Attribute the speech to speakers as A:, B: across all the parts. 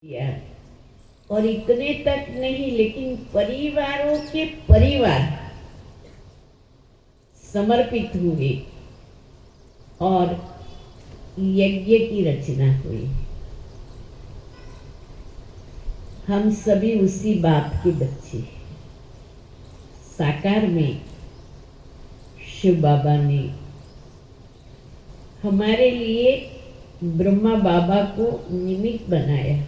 A: किया। और इतने तक नहीं, लेकिन परिवारों के परिवार समर्पित हुए और यज्ञ की रचना हुई। हम सभी उसी बाप के बच्चे। साकार में शिव बाबा ने हमारे लिए ब्रह्मा बाबा को निमित्त बनाया।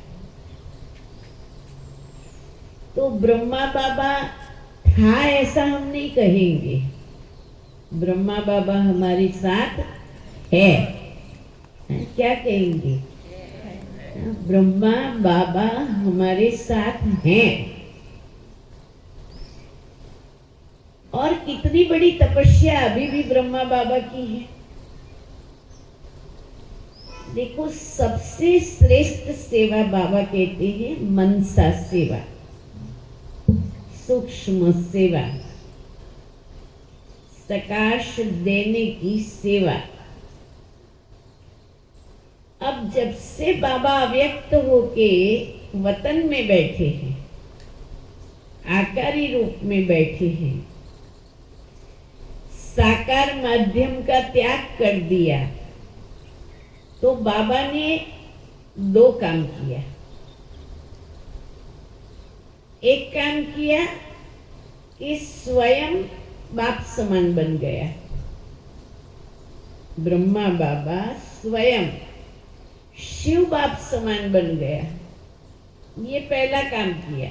A: तो ब्रह्मा बाबा था ऐसा हम नहीं कहेंगे। ब्रह्मा बाबा हमारे साथ है, क्या कहेंगे? ब्रह्मा बाबा हमारे साथ हैं। और कितनी बड़ी तपस्या अभी भी ब्रह्मा बाबा की है। देखो, सबसे श्रेष्ठ सेवा बाबा कहते हैं मनसा सेवा, सूक्ष्म सेवा, प्रकाश देने की सेवा। अब जब से बाबा अव्यक्त होके वतन में बैठे हैं, आकारी रूप में बैठे हैं, साकार माध्यम का त्याग कर दिया, तो बाबा ने दो काम किया। एक काम किया कि स्वयं बाप समान बन गया। ब्रह्मा बाबा स्वयं शिव बाप समान बन गया। ये पहला काम किया।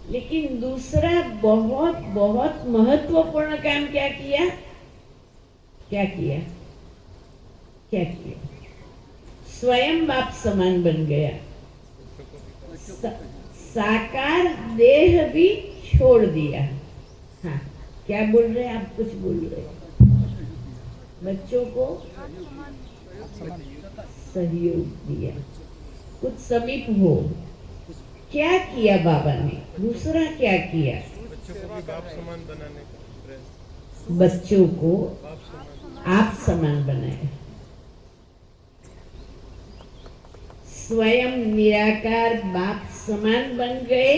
A: लेकिन दूसरा बहुत बहुत महत्वपूर्ण काम क्या किया? क्या किया? क्या किया? स्वयं बाप समान बन गया। साकार देह भी छोड़ दिया। हाँ, क्या बोल रहे हैं आप? कुछ बोल रहे हैं? बच्चों को सहयोग दिया, कुछ समीप हो। क्या किया बाबा ने? दूसरा क्या किया?
B: बच्चों को भी बाप समान बनाने का प्रयास।
A: बच्चों को आप समान बनाया। स्वयं निराकार बाप समान बन गए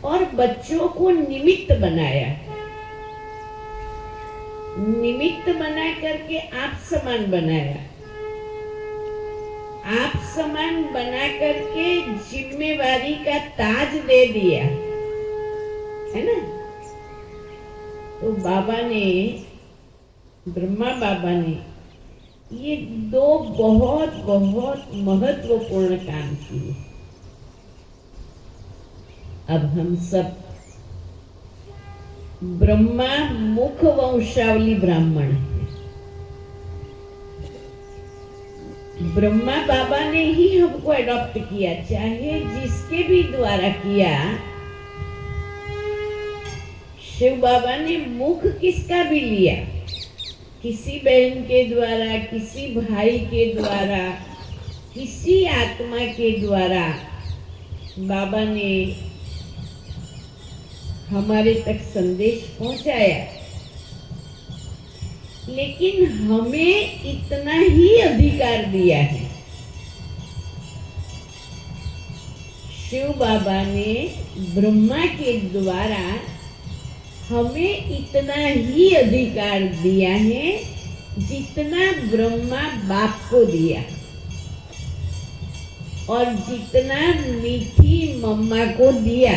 A: और बच्चों को निमित्त बनाया। निमित्त बना करके आप समान बनाया। आप समान बना करके जिम्मेवारी का ताज दे दिया, है ना? तो बाबा ने, ब्रह्मा बाबा ने ये दो बहुत बहुत महत्वपूर्ण काम किए। अब हम सब ब्रह्मा मुख वंशावली ब्राह्मण हैं। ब्रह्मा बाबा ने ही हमको अडॉप्ट किया, चाहे जिसके भी द्वारा किया। शिव बाबा ने मुख किसका भी लिया, किसी बहन के द्वारा, किसी भाई के द्वारा, किसी आत्मा के द्वारा बाबा ने हमारे तक संदेश पहुंचाया। लेकिन हमें इतना ही अधिकार दिया है। शिव बाबा ने ब्रह्मा के द्वारा हमें इतना ही अधिकार दिया है जितना ब्रह्मा बाप को दिया, और जितना मीठी मम्मा को दिया।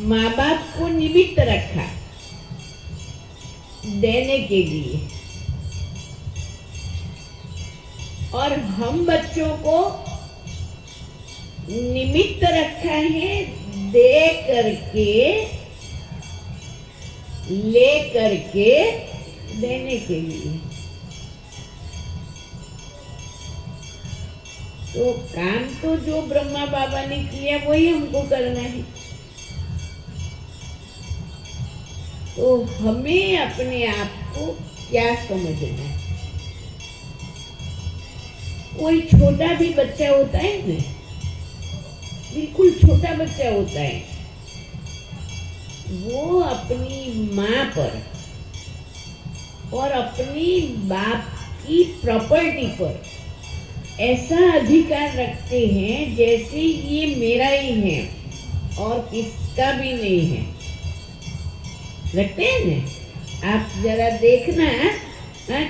A: माँ बाप को निमित्त रखा देने के लिए, और हम बच्चों को निमित्त रखा है दे करके, ले करके देने के लिए। तो काम तो जो ब्रह्मा बाबा ने किया वही हमको करना है। तो हमें अपने आप को क्या समझना है? कोई छोटा भी बच्चा होता है ना, बिल्कुल छोटा बच्चा होता है, वो अपनी माँ पर और अपनी बाप की प्रॉपर्टी पर ऐसा अधिकार रखते हैं जैसे ये मेरा ही है और किसका भी नहीं है। रखते हैं ना? आप जरा देखना,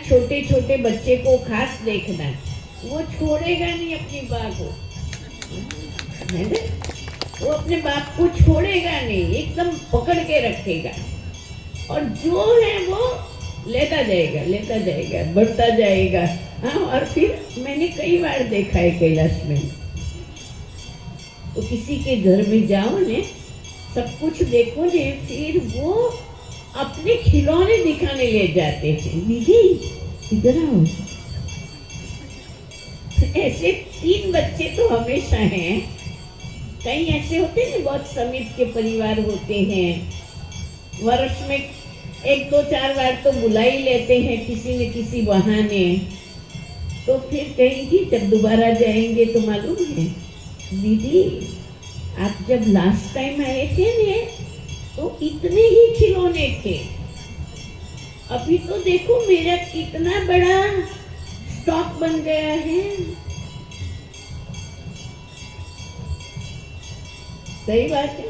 A: छोटे छोटे बच्चे को खास देखना, वो छोड़ेगा नहीं अपनी माँ को, है ना? वो अपने बाप को छोड़ेगा नहीं, एकदम पकड़ के रखेगा और जो है वो लेता जाएगा, बढ़ता जाएगा। हाँ, और फिर मैंने कई बार देखा है कैलाश में, तो किसी के घर में जाओ ने, सब कुछ देखो ने, फिर वो अपने खिलौने दिखाने ले जाते हैं। दीदी इधर आओ। ऐसे 3 बच्चे तो हमेशा हैं। कई ऐसे होते हैं, बहुत समीप के परिवार होते हैं, वर्ष में 1 2 4 बार तो बुला ही लेते हैं किसी न किसी बहाने। तो फिर कहेंगी जब दोबारा जाएंगे तो मालूम है दीदी, आप जब लास्ट टाइम आए थे ने तो इतने ही खिलौने थे, अभी तो देखो मेरा कितना बड़ा स्टॉक बन गया है। सही बात है।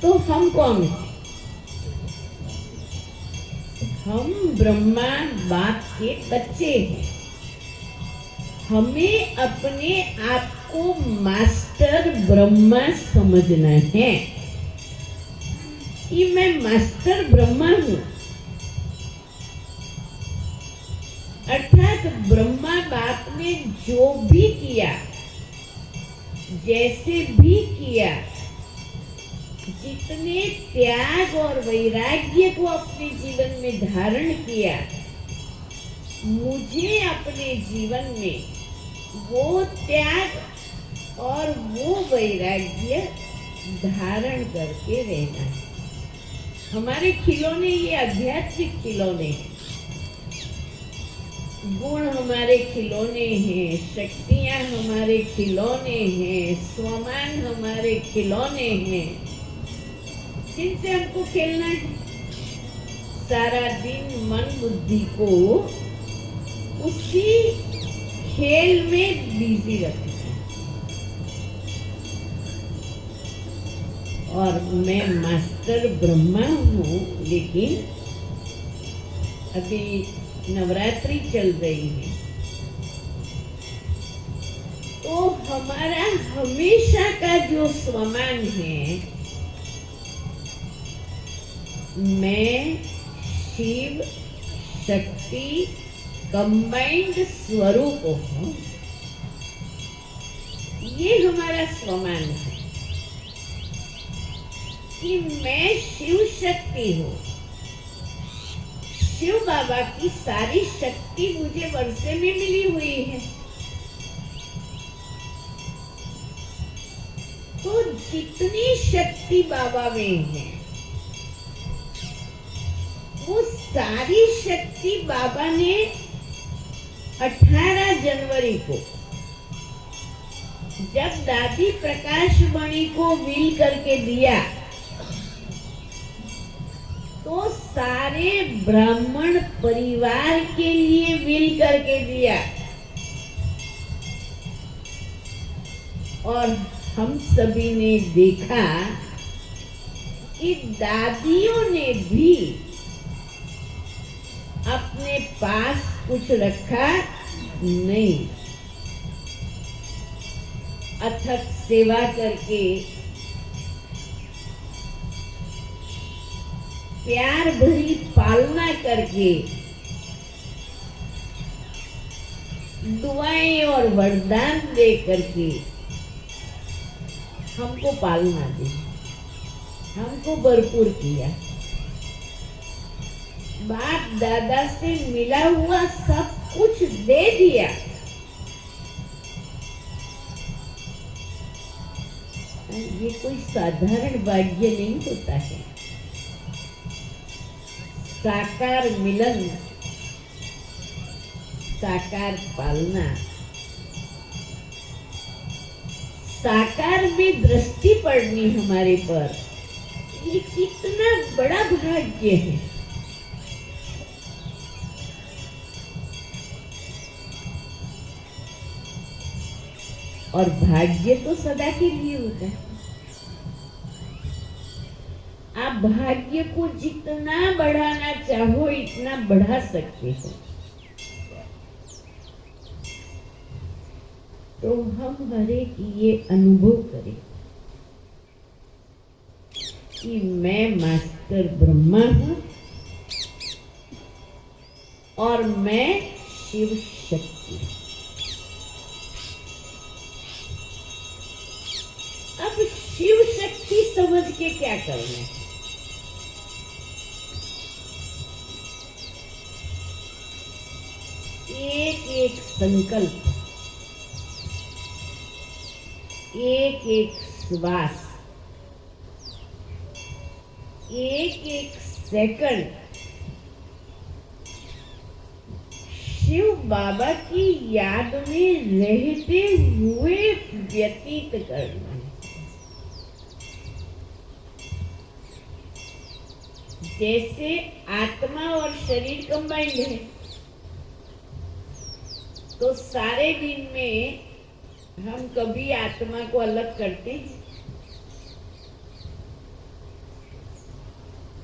A: तो हम कौन हैं? हम ब्रह्मा बाप के बच्चे हैं। हमें अपने आप को मास्टर ब्रह्मा समझना है कि मैं मास्टर ब्रह्मा हूं, अर्थात ब्रह्मा बाप ने जो भी किया, जैसे भी किया, जितने त्याग और वैराग्य को अपने जीवन में धारण किया, मुझे अपने जीवन में वो त्याग और वो वैराग्य धारण करके रहना है। हमारे खिलौने ये आध्यात्मिक खिलौने हैं, गुण हमारे खिलौने हैं, शक्तियां हमारे खिलौने हैं, स्वमान हमारे खिलौने हैं, जिनसे हमको खेलना है। सारा दिन मन बुद्धि को उसी खेल में बिजी रखना है। और मैं मास्टर ब्रह्मा हूँ, लेकिन अभी नवरात्रि चल रही है, तो हमारा हमेशा का जो स्वमान है, मैं शिव शक्ति कंबाइंड स्वरूप हूँ, ये हमारा स्वमान है कि मैं शिव शक्ति हूँ। शिव बाबा की सारी शक्ति मुझे वर्षे में मिली हुई है, तो जितनी शक्ति बाबा में है वो सारी शक्ति बाबा ने 18 जनवरी को जब दादी प्रकाश मणि को विल करके दिया, तो सारे ब्राह्मण परिवार के लिए विल करके दिया, और हम सभी ने देखा कि दादियों ने भी अपने पास कुछ रखा नहीं, अथक सेवा करके, प्यार भरी पालना करके, दुआएं और वरदान दे करके हमको पालना दी, हमको भरपूर किया। बाप दादा से मिला हुआ सब कुछ दे दिया। ये कोई साधारण भाग्य नहीं होता है। साकार मिलन, साकार पालना, साकार में दृष्टि पड़नी हमारे पर, ये कितना बड़ा भाग्य है। और भाग्य तो सदा के लिए होता है। आप भाग्य को जितना बढ़ाना चाहो इतना बढ़ा सकते हो। तो हम हर एक ये अनुभव करें कि मैं मास्टर ब्रह्मा हूं और मैं शिव शक्ति। अब शिव शक्ति समझ के क्या करना है? एक एक संकल्प, एक एक श्वास, एक एक सेकंड शिव बाबा की याद में रहते हुए व्यतीत करना है। जैसे आत्मा और शरीर कंबाइंड है, तो सारे दिन में हम कभी आत्मा को अलग करते हैं?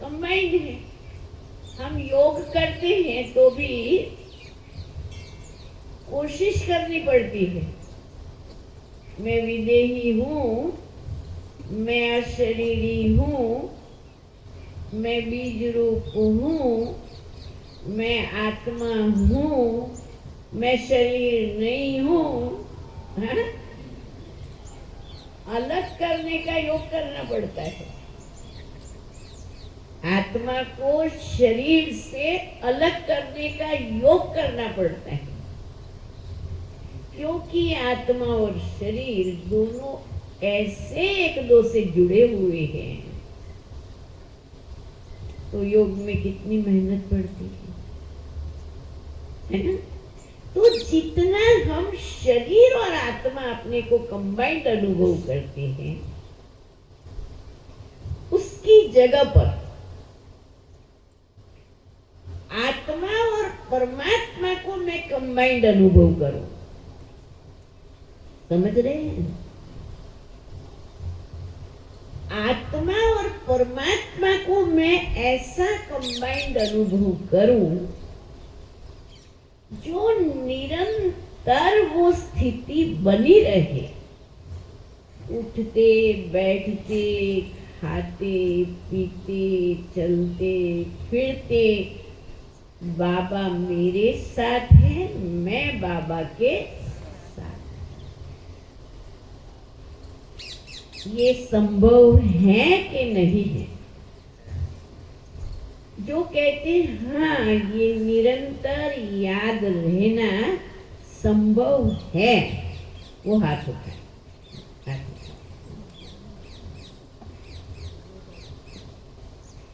A: कंबाइंड है। हम योग करते हैं तो भी कोशिश करनी पड़ती है। मैं विदेही हूँ, मैं अशरीरी हूँ, मैं बीज रूप हूँ, मैं आत्मा हूँ, मैं शरीर नहीं हूँ। हाँ? अलग करने का योग करना पड़ता है। आत्मा को शरीर से अलग करने का योग करना पड़ता है, क्योंकि आत्मा और शरीर दोनों ऐसे एक दो से जुड़े हुए हैं। तो योग में कितनी मेहनत पड़ती है ना? तो जितना हम शरीर और आत्मा अपने को कंबाइंड अनुभव करते हैं, उसकी जगह पर आत्मा और परमात्मा को मैं कंबाइंड अनुभव करूं। समझ रहे हैं? आत्मा और परमात्मा को मैं ऐसा कंबाइंड अनुभव करूं जो निरंतर वो स्थिति बनी रहे। उठते बैठते, खाते पीते, चलते फिरते बाबा मेरे साथ है, मैं बाबा के साथ। ये संभव है कि नहीं है? जो कहते हैं हाँ ये निरंतर याद रहना संभव है, वो हाथ उठाए।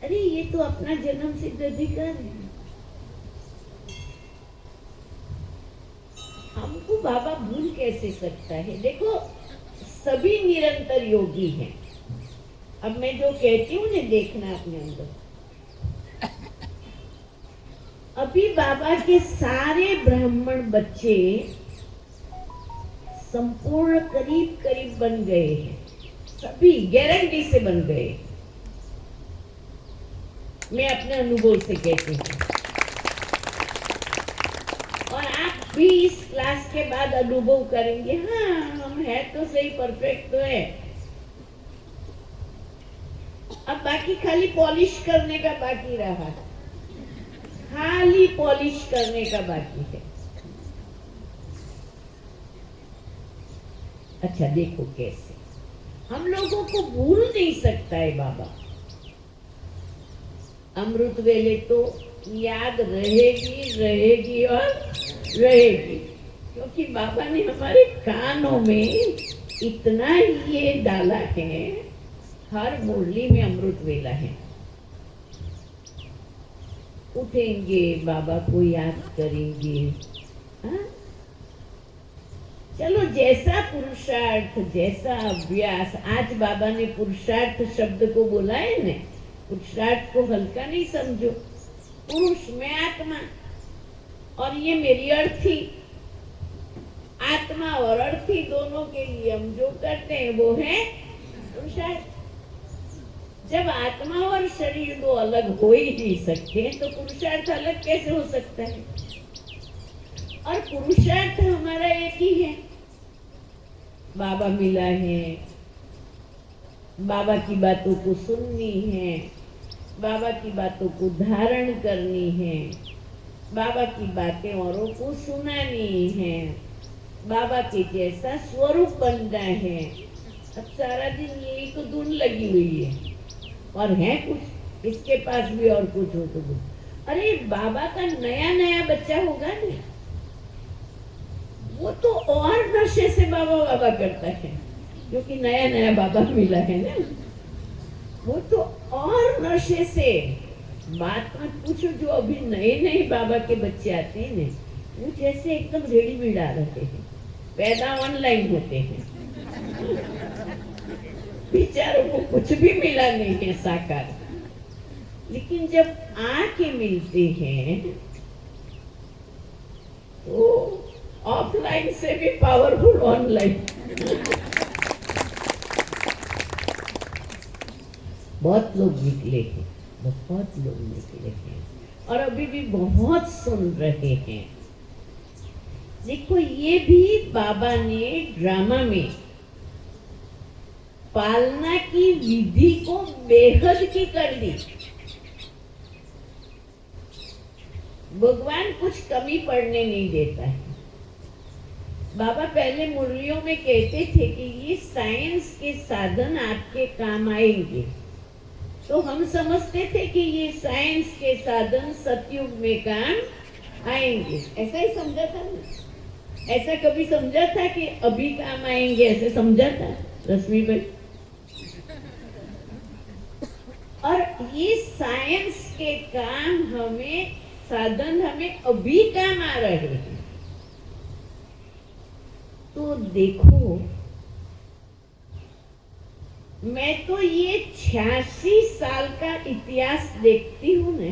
A: अरे ये तो अपना जन्म सिद्ध अधिकार है। हमको बाबा भूल कैसे सकता है? देखो सभी निरंतर योगी हैं। अब मैं जो कहती हूँ ना, देखना अपने अंदर। अभी बाबा के सारे ब्राह्मण बच्चे संपूर्ण करीब करीब बन गए हैं, सभी गारंटी से बन गए। मैं अपने अनुभव से कहती हूँ, और आप भी इस क्लास के बाद अनुभव करेंगे, हाँ हम है तो सही, परफेक्ट तो है। अब बाकी खाली पॉलिश करने का बाकी रहा, खाली पॉलिश करने का बाकी है। अच्छा देखो कैसे हम लोगों को भूल नहीं सकता है बाबा। अमृत वेले तो याद रहेगी रहेगी और रहेगी, क्योंकि बाबा ने हमारे कानों में इतना ये डाला है, हर मुरली में अमृत वेला है। उठेंगे बाबा को याद करेंगे। हाँ? चलो जैसा पुरुषार्थ, जैसा अभ्यास, आज बाबा ने पुरुषार्थ शब्द को बोला है ना, पुरुषार्थ को हल्का नहीं समझो। पुरुष में आत्मा, और ये मेरी अर्थी आत्मा आत्मा और अर्थी दोनों के लिए हम जो करते हैं वो है पुरुषार्थ। जब आत्मा और शरीर दो अलग हो ही नहीं सकते तो पुरुषार्थ अलग कैसे हो सकता है? और पुरुषार्थ हमारा एक ही है। बाबा मिला है, बाबा की बातों को सुननी है, बाबा की बातों को धारण करनी है, बाबा की बातें औरों को सुनानी है, बाबा के जैसा स्वरूप बनना है। अब सारा दिन यही तो धुन लगी हुई है और है कुछ इसके पास भी और कुछ हो तो कुछ। अरे बाबा का नया नया बच्चा होगा ना, वो तो और नशे से बाबा बाबा करता है, क्योंकि नया नया बाबा मिला है ना। वो तो और नशे से, बात मत पूछो। जो अभी नए नए बाबा के बच्चे आते हैं ना, वो जैसे एकदम रेडीमेड आ रहे हैं, पैदा ऑनलाइन होते हैं। बेचारों को कुछ भी मिला नहीं है साकार, लेकिन जब आके मिलते हैं तो ऑफलाइन से भी पावरफुल ऑनलाइन। बहुत लोग निकले हैं, बहुत लोग निकले हैं और अभी भी बहुत सुन रहे हैं। देखो ये भी बाबा ने ड्रामा में पालना की विधि को बेहद की कर दी। भगवान कुछ कमी पड़ने नहीं देता है। बाबा पहले मुरलियों में कहते थे कि ये साइंस के साधन आपके काम आएंगे, तो हम समझते थे कि ये साइंस के साधन सतयुग में काम आएंगे। ऐसा ही समझा था ना? ऐसा कभी समझा था कि अभी काम आएंगे? ऐसे समझा था रश्मि भाई? और ये साइंस के काम हमें, साधन हमें अभी काम आ रहे हैं। तो देखो, मैं तो ये 86 साल का इतिहास देखती हूँ ना,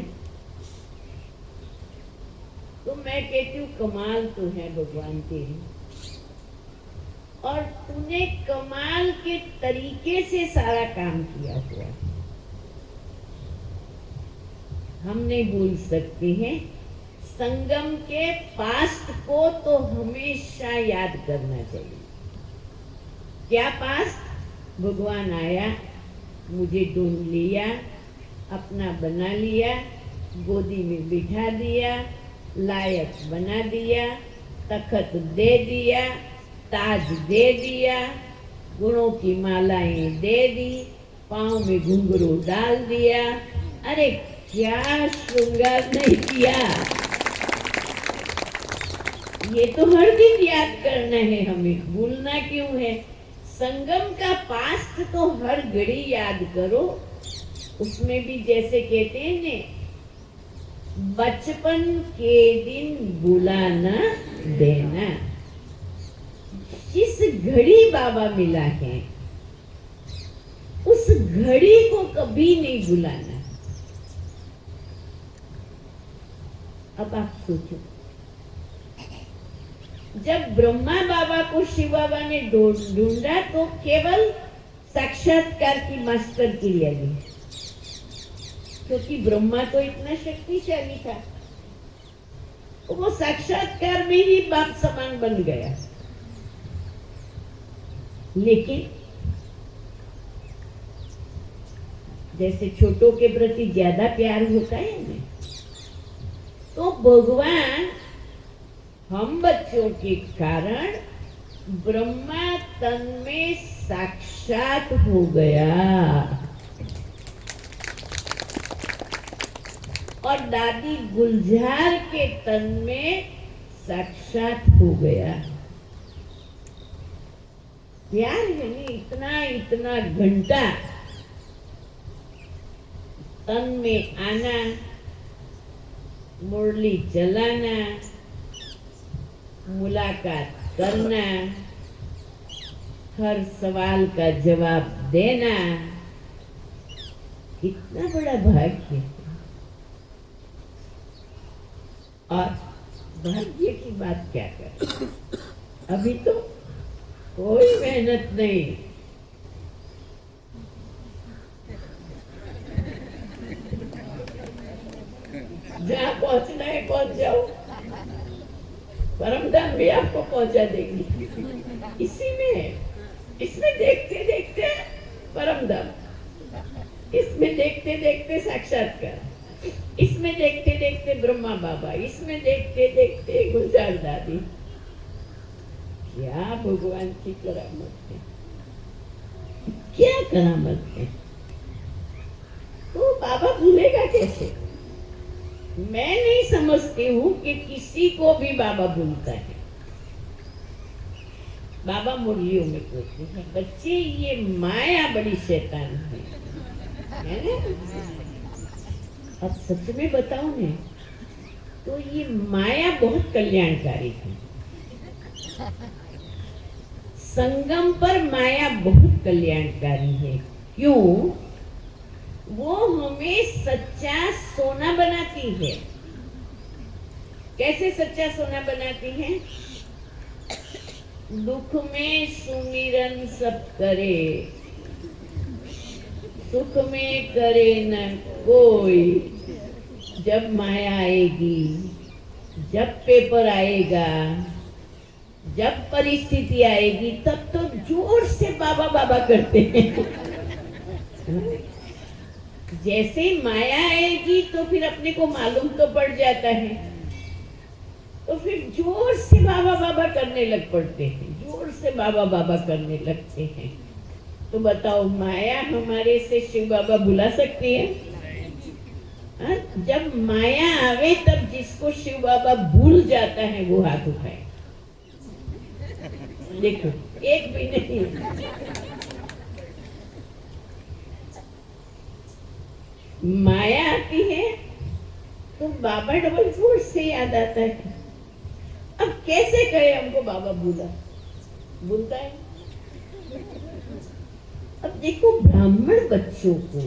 A: तो मैं कहती हूँ कमाल तो है भगवान तेरी, और तूने कमाल के तरीके से सारा काम किया हुआ है। हम नहीं भूल सकते हैं। संगम के पास्ट को तो हमेशा याद करना चाहिए। क्या पास्ट? भगवान आया, मुझे ढूंढ लिया, अपना बना लिया, गोदी में बिठा दिया, लायक बना दिया, तखत दे दिया, ताज दे दिया, गुणों की मालाएं दे दी, पाँव में घुंघरू डाल दिया। अरे क्या श्रृंगार नहीं किया! ये तो हर दिन याद करना है हमें, भूलना क्यों है? संगम का पास्ट तो हर घड़ी याद करो। उसमें भी जैसे कहते हैं ने, बचपन के दिन भुला न देना। जिस घड़ी बाबा मिला है, उस घड़ी को कभी नहीं भुलाना। अब आप सोचो, जब ब्रह्मा बाबा को शिव बाबा ने ढूंढा तो केवल साक्षात्कार की मास्टर की लगी, क्योंकि ब्रह्मा तो इतना शक्तिशाली था, वो साक्षात्कार में ही बाप समान बन गया। लेकिन जैसे छोटों के प्रति ज्यादा प्यार होता है ना, तो भगवान हम बच्चों के कारण ब्रह्मा तन में साक्षात हो गया और दादी गुलजार के तन में साक्षात हो गया। प्यार है नहीं, इतना इतना घंटा तन में आना, मुरली चलाना, मुलाकात करना, हर सवाल का जवाब देना, कितना बड़ा भाग्य है। और भाग्य की बात क्या कर, अभी तो कोई मेहनत नहीं। जहाँ पहुंचना है पहुंच जाओ, परमधाम भी आपको पहुंचा देगी। इसी में है, इसमें देखते देखते परमधाम, इसमें देखते देखते साक्षात्कार, इसमें देखते देखते ब्रह्मा बाबा, इसमें देखते देखते गुलजार दादी। क्या भगवान की करामत है, क्या करामत है। तो बाबा भूलेगा कैसे? मैं नहीं समझती हूँ कि किसी को भी बाबा भूलता है। बाबा मुरलियों में कहते हैं, बच्चे ये माया बड़ी शैतान है ना? अब सच में बताओ ने, तो ये माया बहुत कल्याणकारी है। संगम पर माया बहुत कल्याणकारी है। क्यों? वो हमें सच्चा सोना बनाती है। कैसे सच्चा सोना बनाती है? दुख में सुमिरन सब करे, सुख में करे न कोई। जब माया आएगी, जब पेपर आएगा, जब परिस्थिति आएगी, तब तो जोर से बाबा बाबा करते हैं। जैसे ही माया आएगी तो फिर अपने को मालूम तो पड़ जाता है, तो फिर जोर से बाबा बाबा करने लग पड़ते हैं, जोर से बाबा बाबा करने लगते हैं। तो बताओ, माया हमारे से शिव बाबा बुला सकती है? हाँ? जब माया आवे तब जिसको शिव बाबा भूल जाता है वो हाथ उठाए। देखो, एक भी नहीं। माया आती है तो बाबा डबल फोर्स से याद आता है। अब कैसे कहे हमको बाबा भूलता है? अब देखो, ब्राह्मण बच्चों को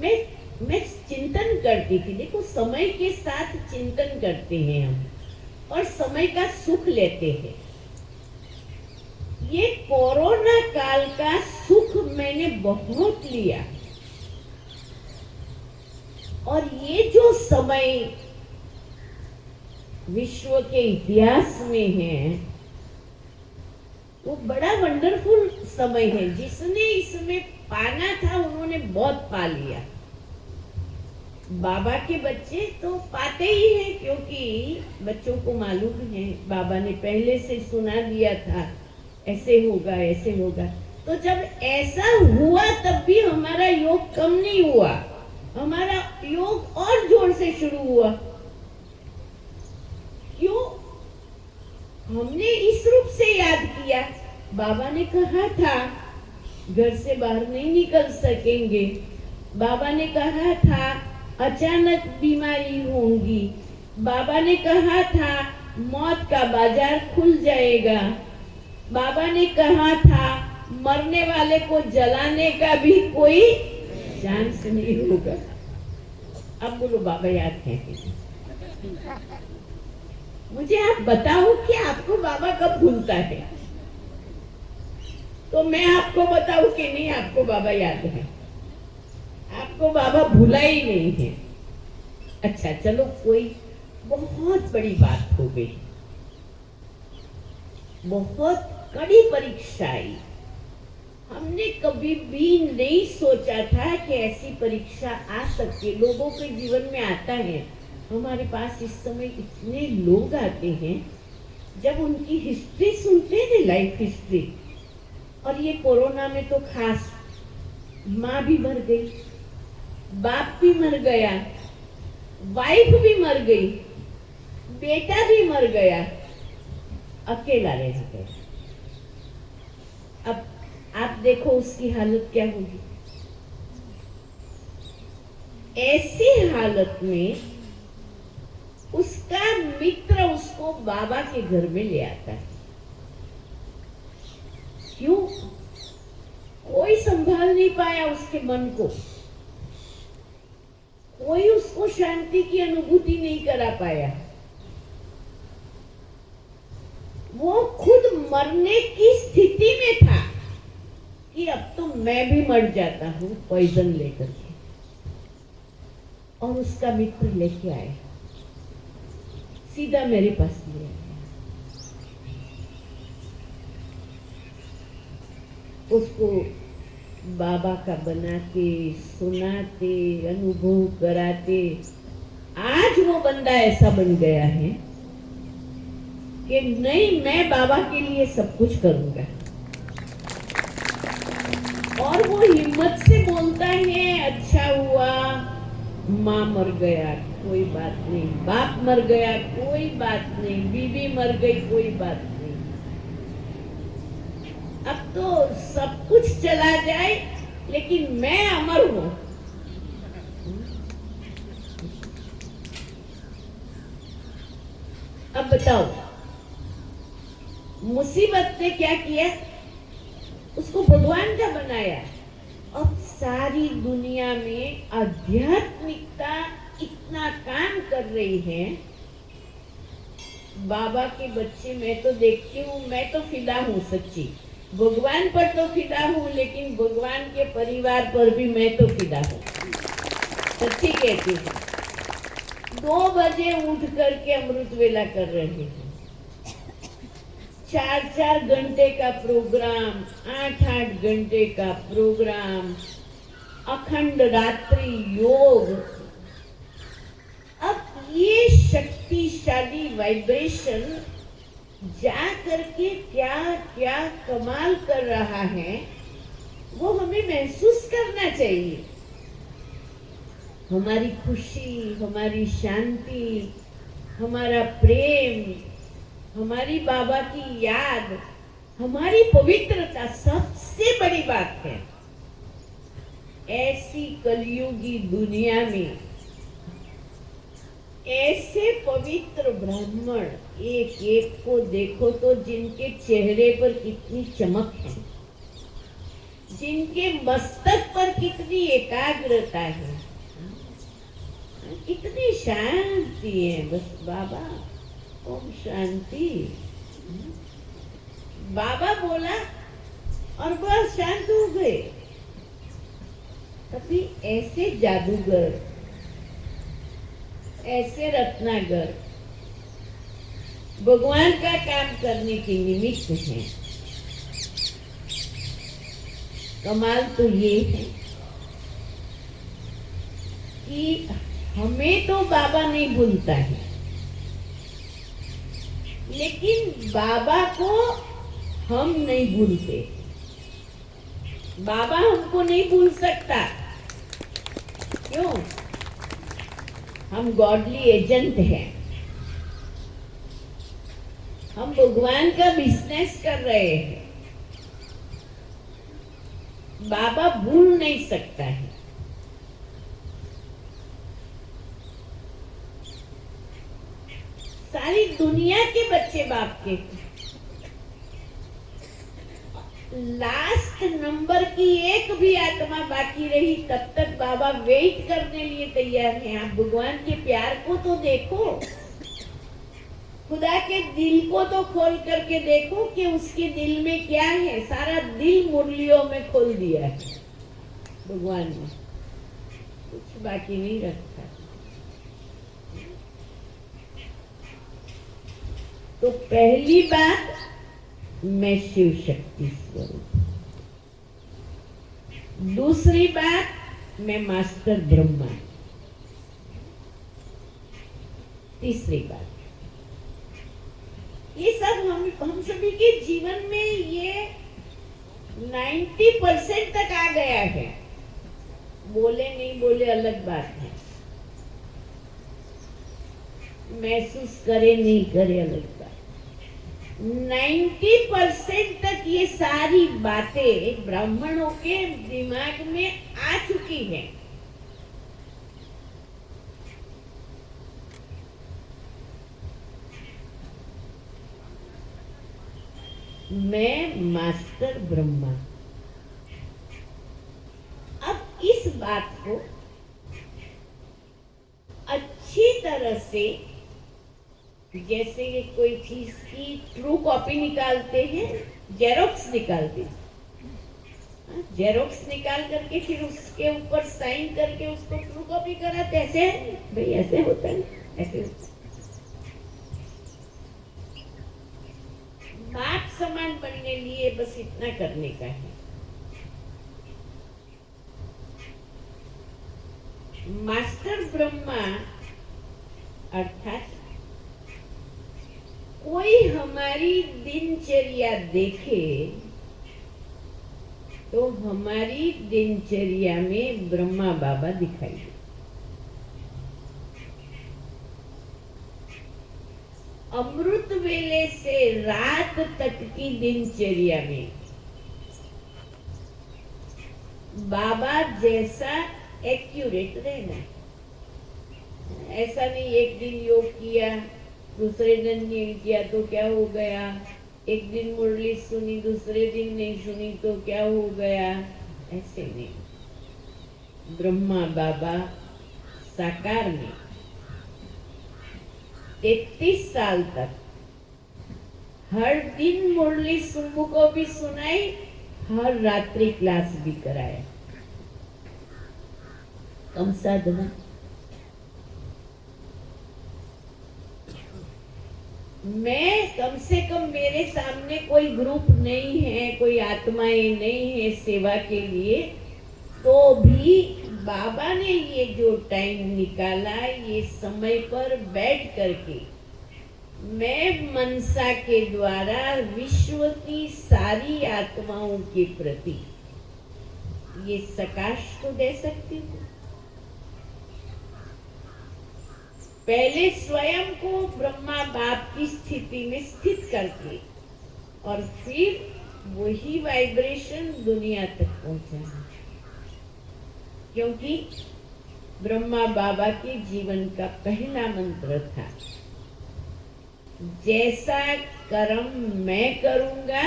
A: मैं चिंतन करती थी। देखो, समय के साथ चिंतन करते हैं हम और समय का सुख लेते हैं। ये कोरोना काल का सुख मैंने बहुत लिया, और ये जो समय विश्व के इतिहास में है वो बड़ा वंडरफुल समय है। जिसने इसमें पाना था उन्होंने बहुत पा लिया। बाबा के बच्चे तो पाते ही हैं, क्योंकि बच्चों को मालूम है, बाबा ने पहले से सुना दिया था ऐसे होगा ऐसे होगा। तो जब ऐसा हुआ तब भी हमारा योग कम नहीं हुआ, हमारा योग और जोर से शुरू हुआ। क्यों? हमने इस रूप से याद किया। बाबा ने कहा था घर से बाहर नहीं निकल सकेंगे, बाबा ने कहा था अचानक बीमारी होंगी, बाबा ने कहा था मौत का बाजार खुल जाएगा, बाबा ने कहा था मरने वाले को जलाने का भी कोई चांस नहीं होगा। अब बोलो, बाबा याद है? मुझे आप बताओ कि आपको बाबा कब भूलता है? तो मैं आपको बताऊं कि नहीं, आपको बाबा याद है, आपको बाबा भूला ही नहीं है। अच्छा चलो, कोई बहुत बड़ी बात हो गई, बहुत कड़ी परीक्षा आई। हमने कभी भी नहीं सोचा था कि ऐसी परीक्षा आ सकती है। लोगों के जीवन में आता है। हमारे पास इस समय इतने लोग आते हैं, जब उनकी हिस्ट्री सुनते हैं, लाइफ हिस्ट्री, और ये कोरोना में तो खास, माँ भी मर गई, बाप भी मर गया, वाइफ भी मर गई, बेटा भी मर गया, अकेला रह गया। अब आप देखो उसकी हालत क्या होगी। ऐसी हालत में उसका मित्र उसको बाबा के घर में ले आता है। क्यों? कोई संभाल नहीं पाया उसके मन को, कोई उसको शांति की अनुभूति नहीं करा पाया। वो खुद मरने की स्थिति में था कि अब तो मैं भी मर जाता हूँ पॉइजन लेकर के। और उसका मित्र लेके आया, सीधा मेरे पास ले आया। उसको बाबा का बनाते, सुनाते, अनुभव कराते आज वो बंदा ऐसा बन गया है कि नहीं, मैं बाबा के लिए सब कुछ करूंगा। और वो हिम्मत से बोलता है, अच्छा हुआ माँ मर गया कोई बात नहीं, बाप मर गया कोई बात नहीं, बीवी मर गई कोई बात नहीं, अब तो सब कुछ चला जाए लेकिन मैं अमर हूं। अब बताओ, मुसीबत ने क्या किया? उसको भगवान का बनाया। अब सारी दुनिया में आध्यात्मिकता इतना काम कर रही है। बाबा के बच्चे मैं तो देखती हूँ, मैं तो फिदा हूँ सच्ची। भगवान पर तो फिदा हूँ, लेकिन भगवान के परिवार पर भी मैं तो फिदा हूँ, सच्ची कहती हूँ। 2 बजे उठ करके अमृत वेला कर रहे हैं, 4-4 घंटे का प्रोग्राम, 8-8 घंटे का प्रोग्राम, अखंड रात्रि योग। अब ये शक्तिशाली वाइब्रेशन जा करके क्या क्या कमाल कर रहा है, वो हमें महसूस करना चाहिए। हमारी खुशी, हमारी शांति, हमारा प्रेम, हमारी बाबा की याद, हमारी पवित्रता सबसे बड़ी बात है। ऐसी कलयुगी दुनिया में ऐसे पवित्र ब्राह्मण एक एक को देखो तो जिनके चेहरे पर कितनी चमक है, जिनके मस्तक पर कितनी एकाग्रता है, कितनी शांति है। बस बाबा ओम शांति, बाबा बोला और बस शांत हो गए। कभी ऐसे जादूगर, ऐसे रत्नागर भगवान का काम करने के निमित्त हैं। कमाल तो ये है कि हमें तो बाबा नहीं भूलता है, लेकिन बाबा को हम नहीं भूलते। बाबा हमको नहीं भूल सकता। क्यों? हम गॉडली एजेंट हैं। हम भगवान का बिजनेस कर रहे हैं। बाबा भूल नहीं सकता है। सारी दुनिया के बच्चे बाप के लास्ट नंबर की एक भी आत्मा बाकी रही तब तक बाबा वेट करने लिए तैयार हैं। आप भगवान के प्यार को तो देखो, खुदा के दिल को तो खोल करके देखो कि उसके दिल में क्या है। सारा दिल मुरलियों में खोल दिया है भगवान ने, कुछ बाकी नहीं रखा। तो पहली बात, मैं शिव शक्ति स्वरूप। दूसरी बात, मैं मास्टर ब्रह्मा। तीसरी बात, ये सब हम सभी के जीवन में ये 90% तक आ गया है। बोले नहीं बोले अलग बात है, महसूस करे नहीं करे अलग बात। 90% तक ये सारी बातें ब्राह्मणों के दिमाग में आ चुकी हैं। मैं मास्टर ब्रह्मा। अब इस बात को अच्छी तरह से जैसे ये कोई चीज की ट्रू कॉपी निकालते हैं, जेरोक्स निकालते हैं, जेरोक्स निकाल करके फिर उसके ऊपर साइन करके उसको ट्रू कॉपी कराते, ऐसे भाई ऐसे होता है, ऐसे होता है। बाप समान बनने लिए बस इतना करने का है। मास्टर ब्रह्मा अर्थात कोई हमारी दिनचर्या देखे तो हमारी दिनचर्या में ब्रह्मा बाबा दिखाई दे। अमृत वेले से रात तक की दिनचर्या में बाबा जैसा एक्यूरेट रहना। ऐसा नहीं एक दिन योग किया दूसरे दिन नहीं किया तो क्या हो गया, एक दिन मुरली सुनी दूसरे दिन नहीं सुनी तो क्या हो गया, ऐसे नहीं। ब्रह्मा बाबा साकार में 33 साल तक हर दिन मुरली सुम्बू को भी सुनाई, हर रात्रि क्लास भी कराया। कम साधना। मैं कम से कम मेरे सामने कोई ग्रुप नहीं है, कोई आत्माएं नहीं है सेवा के लिए, तो भी बाबा ने ये जो टाइम निकाला, ये समय पर बैठ करके मैं मनसा के द्वारा विश्व की सारी आत्माओं के प्रति ये सकाश तो दे सकती हूँ। पहले स्वयं को ब्रह्मा बाप की स्थिति में स्थित करके और फिर वही वाइब्रेशन दुनिया तक पहुंचाना, क्योंकि ब्रह्मा बाबा के जीवन का पहला मंत्र था, जैसा कर्म मैं करूंगा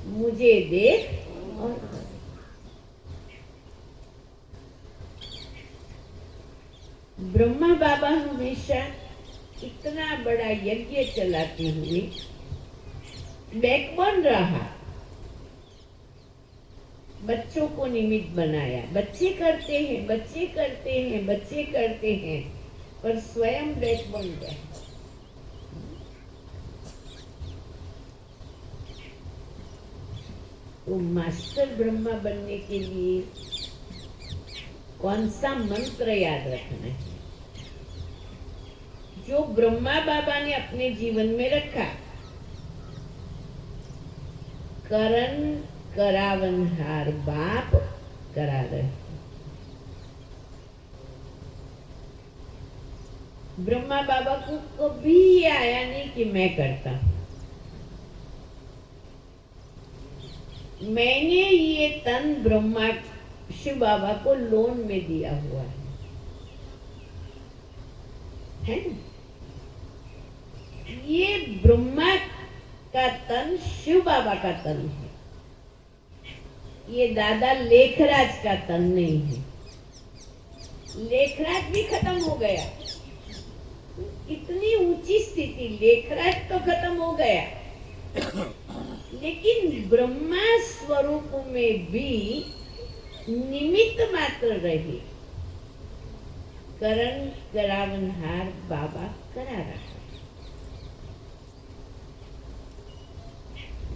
A: मुझे देख और ब्रह्मा बाबा हमेशा इतना बड़ा यज्ञ चलाते हुए बैकबोन रहा, बच्चों को निमित्त बनाया। बच्चे करते हैं, बच्चे करते हैं, बच्चे करते हैं, पर स्वयं बैकबोन रहा। तो मास्टर ब्रह्मा बनने के लिए कौन सा मंत्र याद रखना है जो ब्रह्मा बाबा ने अपने जीवन में रखा? करण करावनहार बाप करा रहे। ब्रह्मा बाबा को कभी ये आया नहीं कि मैं करता हूं, मैंने ये तन ब्रह्मा शिव बाबा को लोन में दिया हुआ है? ये ब्रह्मा का तन शिव बाबा का तन है, ये दादा लेखराज का तन नहीं है। लेखराज भी खत्म हो गया, इतनी ऊंची स्थिति, लेखराज तो खत्म हो गया, लेकिन ब्रह्मा स्वरूप में भी निमित्त मात्र रही। करण करावनहार बाबा करा रहा।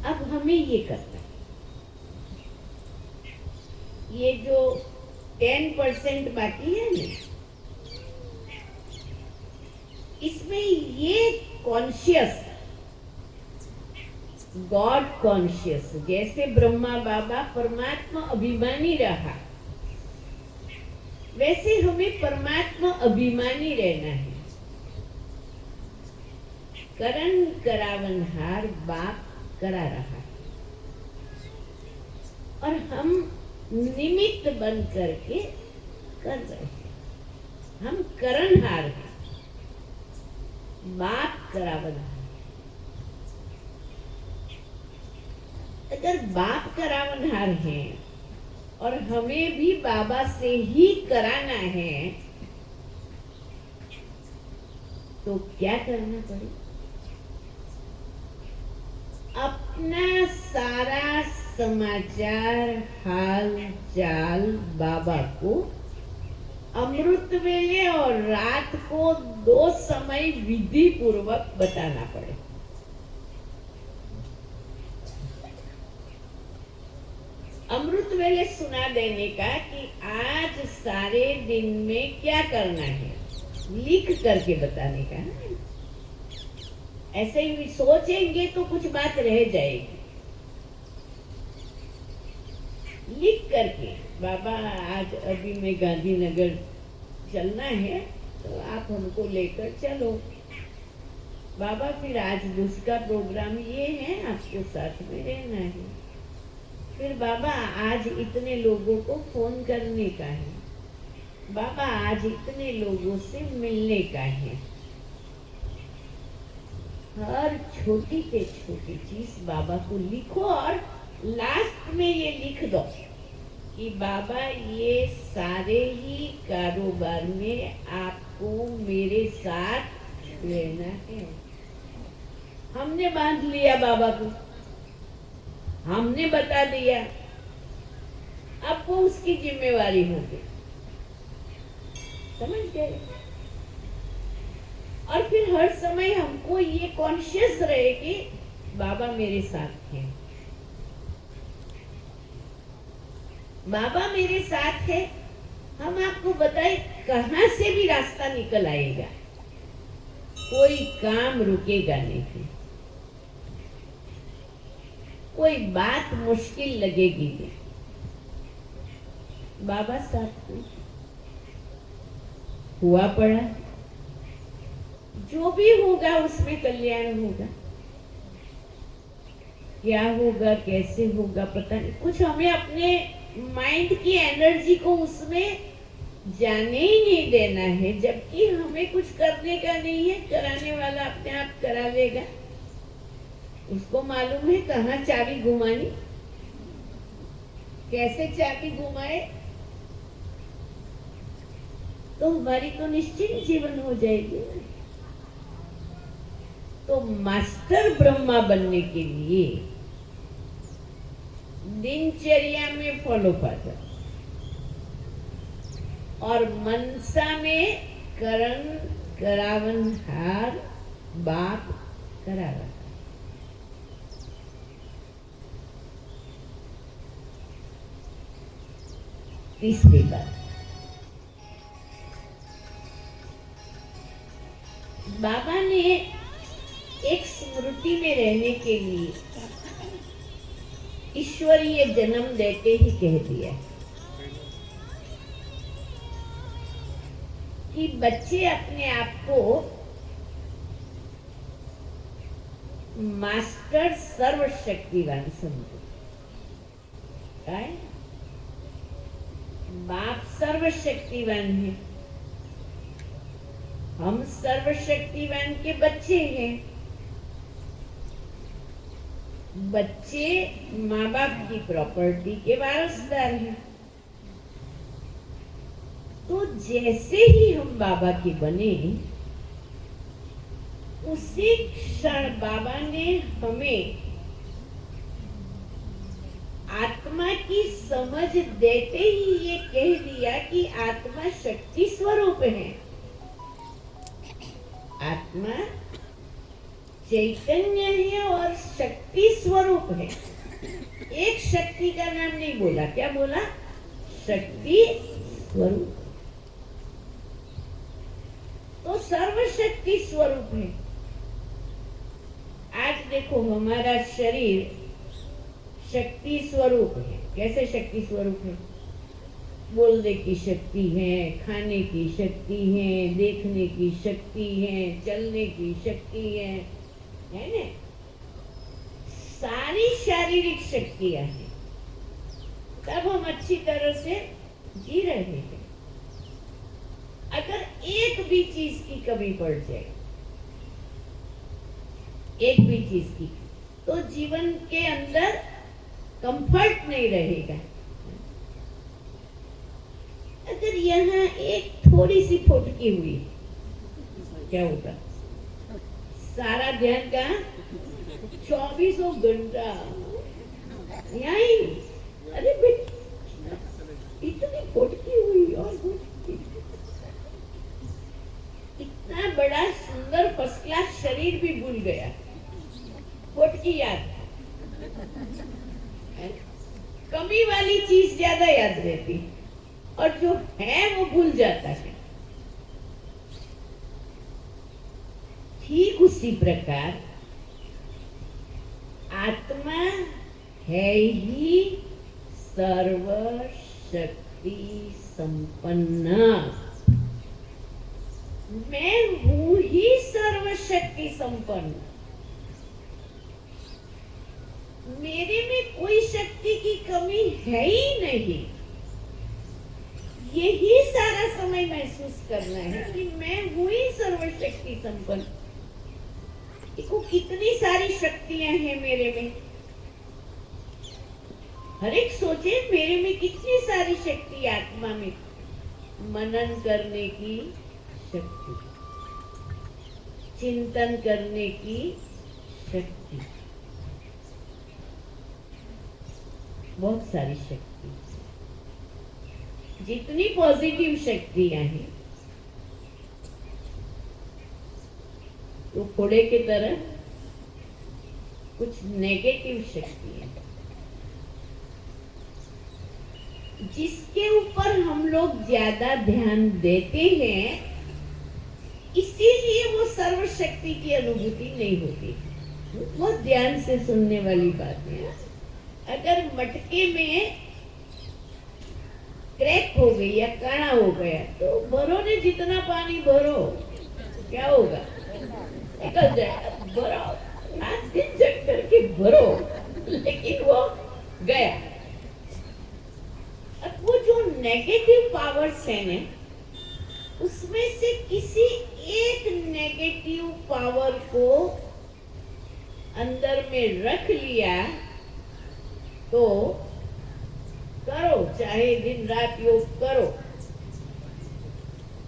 A: अब हमें ये करना है, ये जो 10% बाकी है ना, इसमें ये कॉन्शियस, गॉड कॉन्शियस, जैसे ब्रह्मा बाबा परमात्मा अभिमानी रहा, वैसे हमें परमात्मा अभिमानी रहना है। करण करावनहार बाप करा रहा है और हम निमित्त बन करके कर रहे हैं। हम करणहार हैं, बाप करावनहार। अगर बाप करावनहार हैं और हमें भी बाबा से ही कराना है, तो क्या करना पड़े? अपना सारा समाचार हाल चाल बाबा को अमृत वेले और रात को 2 समय विधि पूर्वक बताना पड़े। अमृत वेले सुना देने का कि आज सारे दिन में क्या करना है, लिख करके बताने का है। ऐसे ही सोचेंगे तो कुछ बात रह जाएगी। लिख करके, बाबा आज अभी मैं गांधीनगर चलना है तो आप हमको लेकर चलो। बाबा फिर आज दूसरा प्रोग्राम ये है, आपको साथ में रहना है। फिर बाबा आज इतने लोगों को फोन करने का है, बाबा आज इतने लोगों से मिलने का है। हर छोटी से छोटी चीज बाबा को लिखो और लास्ट में ये लिख दो कि बाबा ये सारे ही कारोबार में आपको मेरे साथ रहना है। हमने बांध लिया बाबा को, हमने बता दिया, अब वो उसकी जिम्मेवारी होगी। समझ गए? और फिर हर समय हमको ये कॉन्शियस रहे कि बाबा मेरे साथ हैं, बाबा मेरे साथ है। हम आपको बताए कहां से भी रास्ता निकल आएगा, कोई काम रुकेगा नहीं, कोई बात मुश्किल लगेगी नहीं, बाबा साथ में हुआ पड़ा। जो भी होगा उसमें कल्याण होगा। क्या होगा, कैसे होगा पता नहीं। कुछ हमें अपने माइंड की एनर्जी को उसमें जाने ही नहीं देना है, जबकि हमें कुछ करने का नहीं है। कराने वाला अपने आप करा लेगा। उसको मालूम है कहाँ चाबी घुमानी, कैसे चाबी घुमाए, तो हमारी तो निश्चिंत जीवन हो जाएगी। तो मास्टर ब्रह्मा बनने के लिए दिनचर्या में फॉलो पाता और मनसा में करण करावनहार बाप करावा। तीसरी बात, बाबा ने एक स्मृति में रहने के लिए ईश्वरीय जन्म देते ही कह दिया कि बच्चे अपने आप को मास्टर सर्वशक्तिवान समझो। काय? बाप सर्वशक्तिवान है, हम सर्वशक्तिवान के बच्चे हैं। बच्चे माँ बाप की प्रॉपर्टी के वारसदार हैं। तो जैसे ही हम बाबा के बने, उसी क्षण बाबा ने हमें आत्मा की समझ देते ही ये कह दिया कि आत्मा शक्ति स्वरूप है। आत्मा चैतन्य है और शक्ति स्वरूप है। एक शक्ति का नाम नहीं बोला, क्या बोला? शक्ति स्वरूप। तो सर्वशक्ति स्वरूप है। आज देखो हमारा शरीर शक्ति स्वरूप है। कैसे शक्ति स्वरूप है? बोलने की शक्ति है, खाने की शक्ति है, देखने की शक्ति है, चलने की शक्ति है ना? सारी शारीरिक शक्तियां हैं, तब हम अच्छी तरह से जी रहे हैं। अगर एक भी चीज की कमी पड़ जाए, एक भी चीज की, तो जीवन के अंदर कंफर्ट नहीं रहेगा। अगर यहाँ एक थोड़ी सी फुटकी हुई, क्या होगा? सारा ध्यान कहाँ? 24 घंटा यहाँ ही। अरे बेटा, इतनी फुटकी हुई और फुटकी। इतना बड़ा सुंदर फर्स्ट क्लास शरीर भी भूल गया, फुटकी याद। कमी वाली चीज ज्यादा याद रहती और जो है वो भूल जाता है। ठीक उसी प्रकार आत्मा है ही सर्व शक्ति संपन्न। मैं हूं ही सर्व शक्ति संपन्न। मेरे में कोई शक्ति की कमी है ही नहीं। यही सारा समय महसूस करना है कि मैं हूं ही सर्वशक्ति संपन्न। देखो कितनी सारी शक्तियां हैं मेरे में। हर एक सोचे मेरे में कितनी सारी शक्ति आत्मा में। मनन करने की शक्ति, चिंतन करने की शक्ति, बहुत सारी शक्ति। जितनी पॉजिटिव शक्तियां हैं तो घोड़े की तरह कुछ नेगेटिव शक्तियां जिसके ऊपर हम लोग ज्यादा ध्यान देते हैं, इसीलिए वो सर्वशक्ति की अनुभूति नहीं होती। बहुत ध्यान से सुनने वाली बात है। अगर मटके में क्रैक हो गई या काना हो गया तो भरो ने जितना पानी भरो क्या होगा? निकल जाएगा। भरो, रात दिन जग करके भरो, लेकिन वो गया। अब वो जो नेगेटिव पावर्स है ना, उसमें से किसी एक नेगेटिव पावर को अंदर में रख लिया तो करो, चाहे दिन रात योग करो,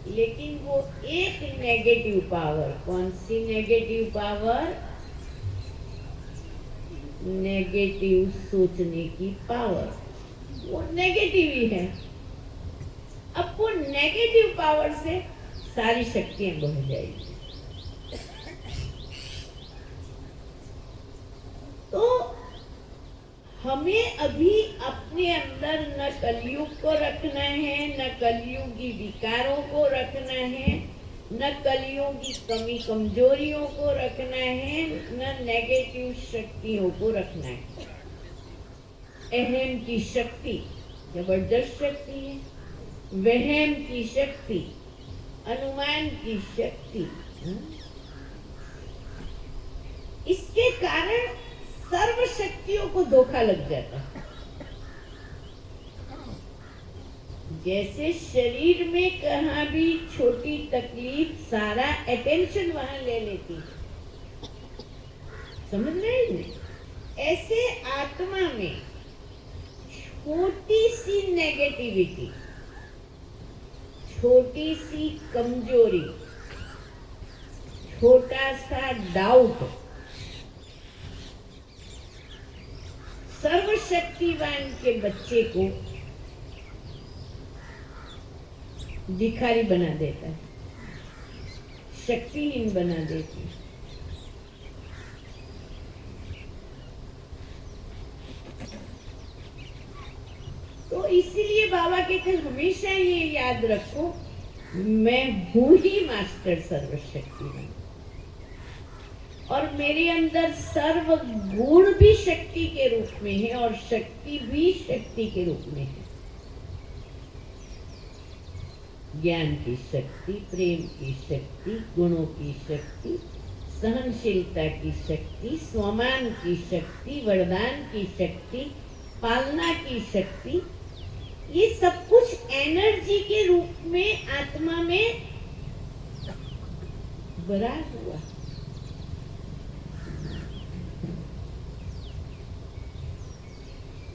A: लेकिन वो एक नेगेटिव पावर, कौन सी नेगेटिव पावर? नेगेटिव सोचने की पावर, वो नेगेटिव ही है। अब वो नेगेटिव पावर से सारी शक्तियां बढ़ जाएगी। तो हमें अभी अपने अंदर न कलयुग को रखना है, न कलयुगी विकारों को रखना है, न कलयुगी कमी कमजोरियों को रखना है, न नेगेटिव शक्तियों को रखना है। अहम की शक्ति जबरदस्त शक्ति है, वहम की शक्ति, अनुमान की शक्ति, इसके कारण सर्व शक्तियों को धोखा लग जाता है। जैसे शरीर में कहाँ भी छोटी तकलीफ सारा अटेंशन वहां ले लेती है, समझ रहे हैं? ऐसे आत्मा में छोटी सी नेगेटिविटी, छोटी सी कमजोरी, छोटा सा डाउट सर्वशक्तिवान के बच्चे को भिखारी बना देता है, शक्तिहीन बना देती है। तो इसीलिए बाबा कहते हैं हमेशा ये याद रखो, मैं हूं ही मास्टर सर्वशक्तिवान, और मेरे अंदर सर्व गुण भी शक्ति के रूप में है और शक्ति भी शक्ति के रूप में है। ज्ञान की शक्ति, प्रेम की शक्ति, गुणों की शक्ति, सहनशीलता की शक्ति, स्वमान की शक्ति, वरदान की शक्ति, पालना की शक्ति, ये सब कुछ एनर्जी के रूप में आत्मा में भरा हुआ।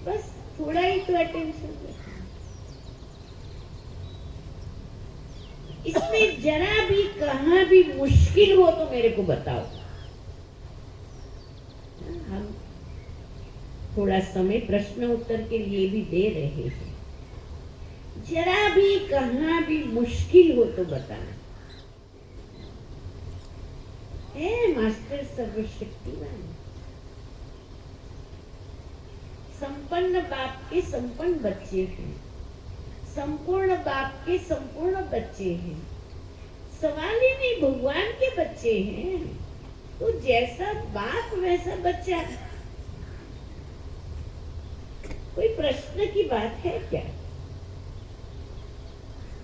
A: बस थोड़ा ही तो अटेंशन रखना। इसमें जरा भी कहाँ भी मुश्किल हो तो मेरे को बताओ, हम थोड़ा समय प्रश्न उत्तर के लिए भी दे रहे हैं। जरा भी कहाँ भी मुश्किल हो तो बताना। है मास्टर सर्वशक्तिमान, संपन्न बाप के संपन्न बच्चे हैं, संपूर्ण बाप के संपूर्ण बच्चे हैं। सवाल ही नहीं, भगवान के बच्चे हैं। तो जैसा बाप वैसा बच्चा, कोई प्रश्न की बात है क्या?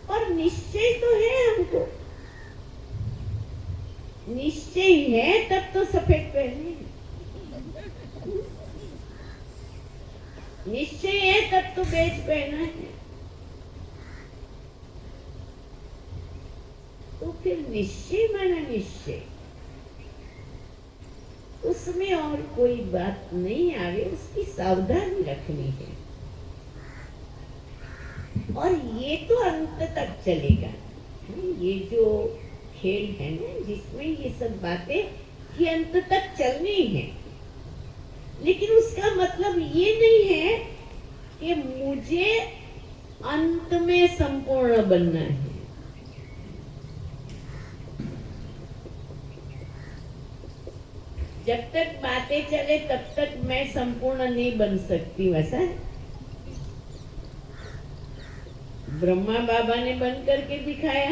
A: और निश्चय तो है हमको, निश्चय है तब तो सफेद पहने, निश्चय है तब तो बेच पहना है। तो फिर निश्चय माना निश्चय, उसमें और कोई बात नहीं आवे, उसकी सावधानी रखनी है। और ये तो अंत तक चलेगा। ये जो खेल है ना, जिसमें ये सब बातें ये अंत तक चलनी है। लेकिन उसका मतलब ये नहीं है कि मुझे अंत में संपूर्ण बनना है। जब तक बातें चले तब तक मैं संपूर्ण नहीं बन सकती, वैसा है। ब्रह्मा बाबा ने बन करके दिखाया,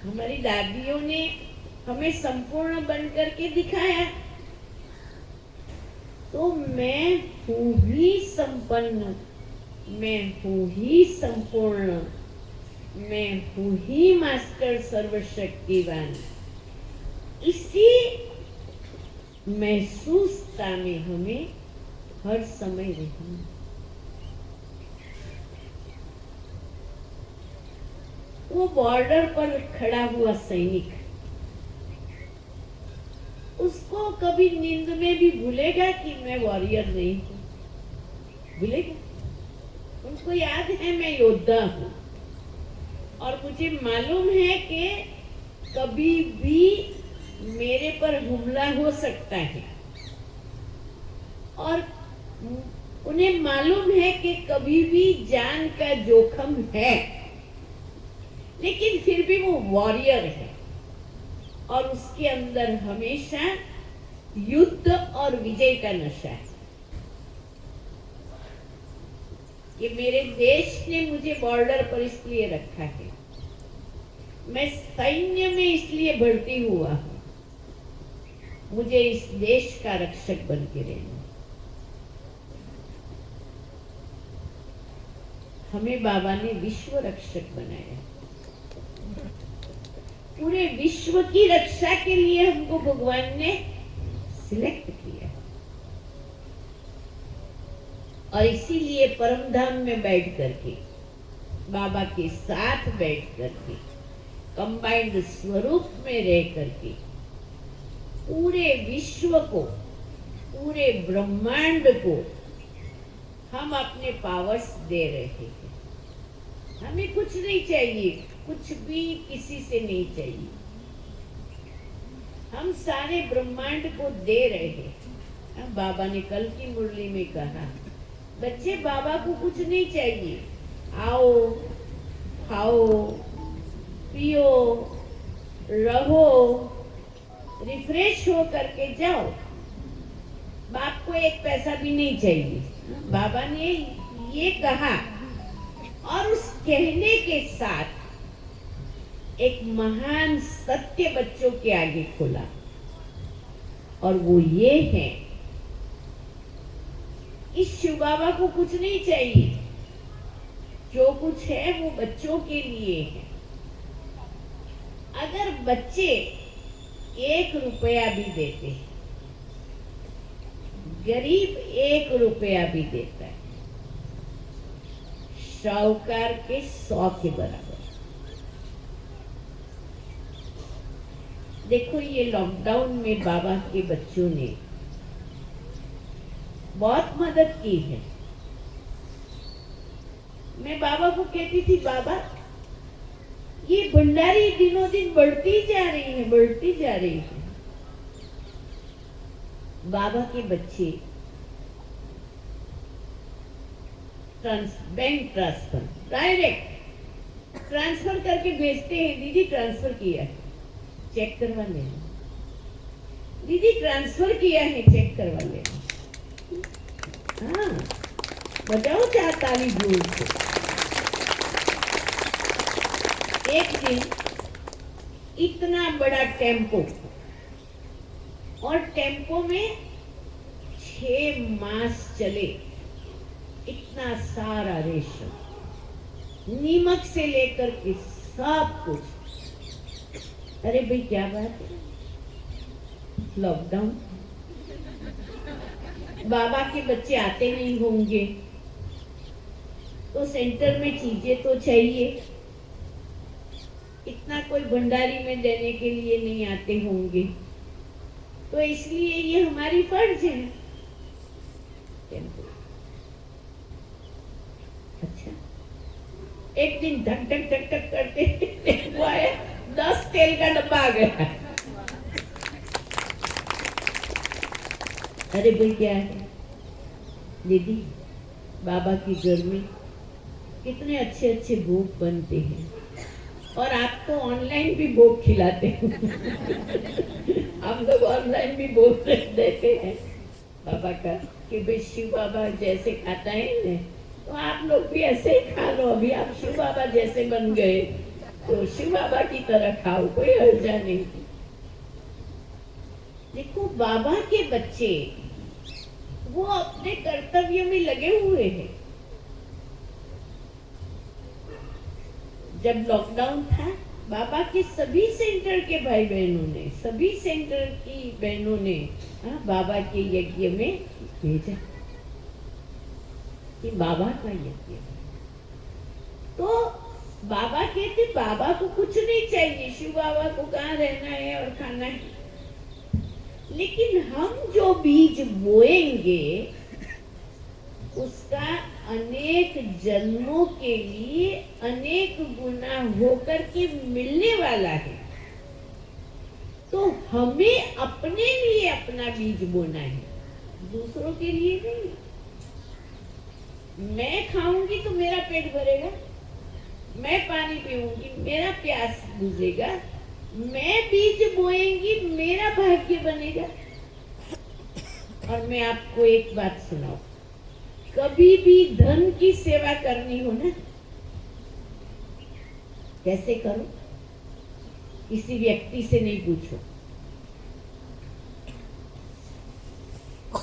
A: हमारी दादियों ने हमें संपूर्ण बन करके दिखाया। तो मैं हूँ ही संपन्न, मैं हूँ ही संपूर्ण, मैं हूँ ही मास्टर सर्वशक्तिवान। इसी महसूसता में हमें हर समय रहना। वो बॉर्डर पर खड़ा हुआ सैनिक, उसको कभी नींद में भी भूलेगा कि मैं वॉरियर नहीं हूं? भूलेगा? उनको याद है मैं योद्धा हूं। और मुझे मालूम है कि कभी भी मेरे पर हमला हो सकता है। और उन्हें मालूम है कि कभी भी जान का जोखम है, लेकिन फिर भी वो वॉरियर है। और उसके अंदर हमेशा युद्ध और विजय का नशा है। ये मेरे देश ने मुझे बॉर्डर पर इसलिए रखा है, मैं सैन्य में इसलिए भर्ती हुआ हूं, मुझे इस देश का रक्षक बन के रहना। हमें बाबा ने विश्व रक्षक बनाया। पूरे विश्व की रक्षा के लिए हमको भगवान ने सिलेक्ट किया। और इसीलिए परम धाम में बैठ करके, बाबा के साथ बैठ करके, कंबाइंड स्वरूप में रह करके पूरे विश्व को, पूरे ब्रह्मांड को हम अपने पावर्स दे रहे हैं। हमें कुछ नहीं चाहिए, कुछ भी किसी से नहीं चाहिए। हम सारे ब्रह्मांड को दे रहे हैं। बाबा ने कल की मुरली में कहा, बच्चे बाबा को कुछ नहीं चाहिए, आओ खाओ पियो रहो, रिफ्रेश हो करके जाओ, बाप को एक पैसा भी नहीं चाहिए। बाबा ने ये कहा और उस कहने के साथ एक महान सत्य बच्चों के आगे खोला, और वो ये है, इस शिव बाबा को कुछ नहीं चाहिए, जो कुछ है वो बच्चों के लिए है। अगर बच्चे 1 रुपया भी देते, गरीब 1 रुपया भी देता है, शाहूकार के 100 के बराबर। देखो ये लॉकडाउन में बाबा के बच्चों ने बहुत मदद की है। मैं बाबा को कहती थी, बाबा ये भंडारी दिनों दिन बढ़ती जा रही है, बढ़ती जा रही है। बाबा के बच्चे बैंक ट्रांसफर डायरेक्ट ट्रांसफर करके भेजते हैं, दीदी ट्रांसफर किया है, चेक करवा लेना, दीदी ट्रांसफर किया है, चेक करवा लेना। हाँ, बजाओ चार ताली जोर से। एक दिन इतना बड़ा टेम्पो, और टेम्पो में 6 मास चले, इतना सारा रेशम, नीमक से लेकर के सब कुछ। अरे भाई क्या बात है, लॉकडाउन, बाबा के बच्चे आते नहीं होंगे तो सेंटर में चीजें तो चाहिए, इतना कोई भंडारी में देने के लिए नहीं आते होंगे, तो इसलिए ये हमारी फर्ज है। अच्छा, एक दिन धक धक धक धक करते वो आया, 10 तेल का डब्बा आ गया। अरे भाई क्या है दीदी, बाबा की घर में कितने अच्छे अच्छे भोग बनते हैं, और आप तो ऑनलाइन भी भोग खिलाते हैं। हम लोग ऑनलाइन भी भोग देते हैं बाबा का, कि भाई शिव बाबा जैसे खाता है ना, तो आप लोग भी ऐसे ही खा लो। अभी आप शिव बाबा जैसे बन गए तो शिव बाबा की तरह खाओ, कोई हर्जा नहीं। देखो, बाबा के बच्चे वो अपने कर्तव्य में लगे हुए हैं। जब लॉकडाउन था, बाबा के सभी सेंटर के भाई बहनों ने, सभी सेंटर की बहनों ने बाबा के यज्ञ में भेजा कि बाबा का यज्ञ। तो बाबा कहते, बाबा को कुछ नहीं चाहिए, शिव बाबा को कहाँ रहना है और खाना है, लेकिन हम जो बीज बोएंगे उसका अनेक जन्मों के लिए अनेक गुना होकर के मिलने वाला है। तो हमें अपने लिए अपना बीज बोना है, दूसरों के लिए नहीं। मैं खाऊंगी तो मेरा पेट भरेगा, मैं पानी पीऊंगी मेरा प्यास बुझेगा, मैं बीज बोएंगी मेरा भाग्य बनेगा। और मैं आपको एक बात सुनाऊं, कभी भी धन की सेवा करनी हो ना, कैसे करो, किसी व्यक्ति से नहीं पूछो,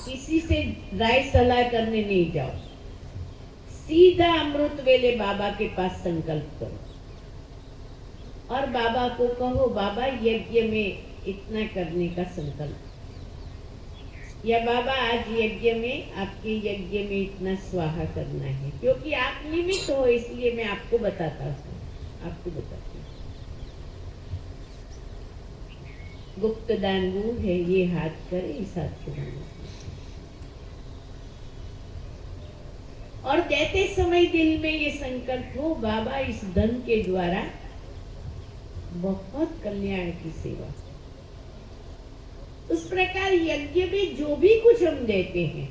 A: किसी से राय सलाह करने नहीं जाओ, सीधा अमृत वेले बाबा के पास संकल्प करो और बाबा को कहो, बाबा यज्ञ में इतना करने का संकल्प, या बाबा आज यज्ञ में, आपके यज्ञ में इतना स्वाहा करना है, क्योंकि आप निमित्त हो इसलिए मैं आपको बताता हूँ, आपको बताती हूँ। गुप्त दान वो है, ये हाथ करे इस हाथ से दान, और देते समय दिल में ये संकल्प हो, बाबा इस धन के द्वारा बहुत कल्याण की सेवा। उस प्रकार यज्ञ में जो भी कुछ हम देते हैं,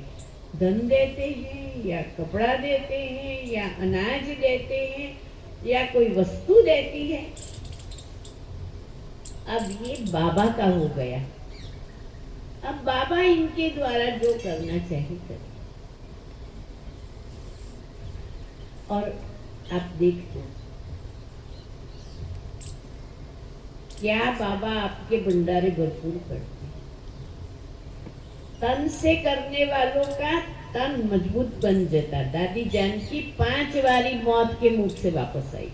A: धन देते हैं या कपड़ा देते हैं या अनाज देते हैं या कोई वस्तु देती है, अब ये बाबा का हो गया। अब बाबा इनके द्वारा जो करना चाहिए करे। और आप देखो, क्या बाबा आपके भंडारे भरपूर करते हैं। तन से करने वालों का तन मजबूत बन जाता। दादी जानकी 5 बारी मौत के मुख से वापस आई।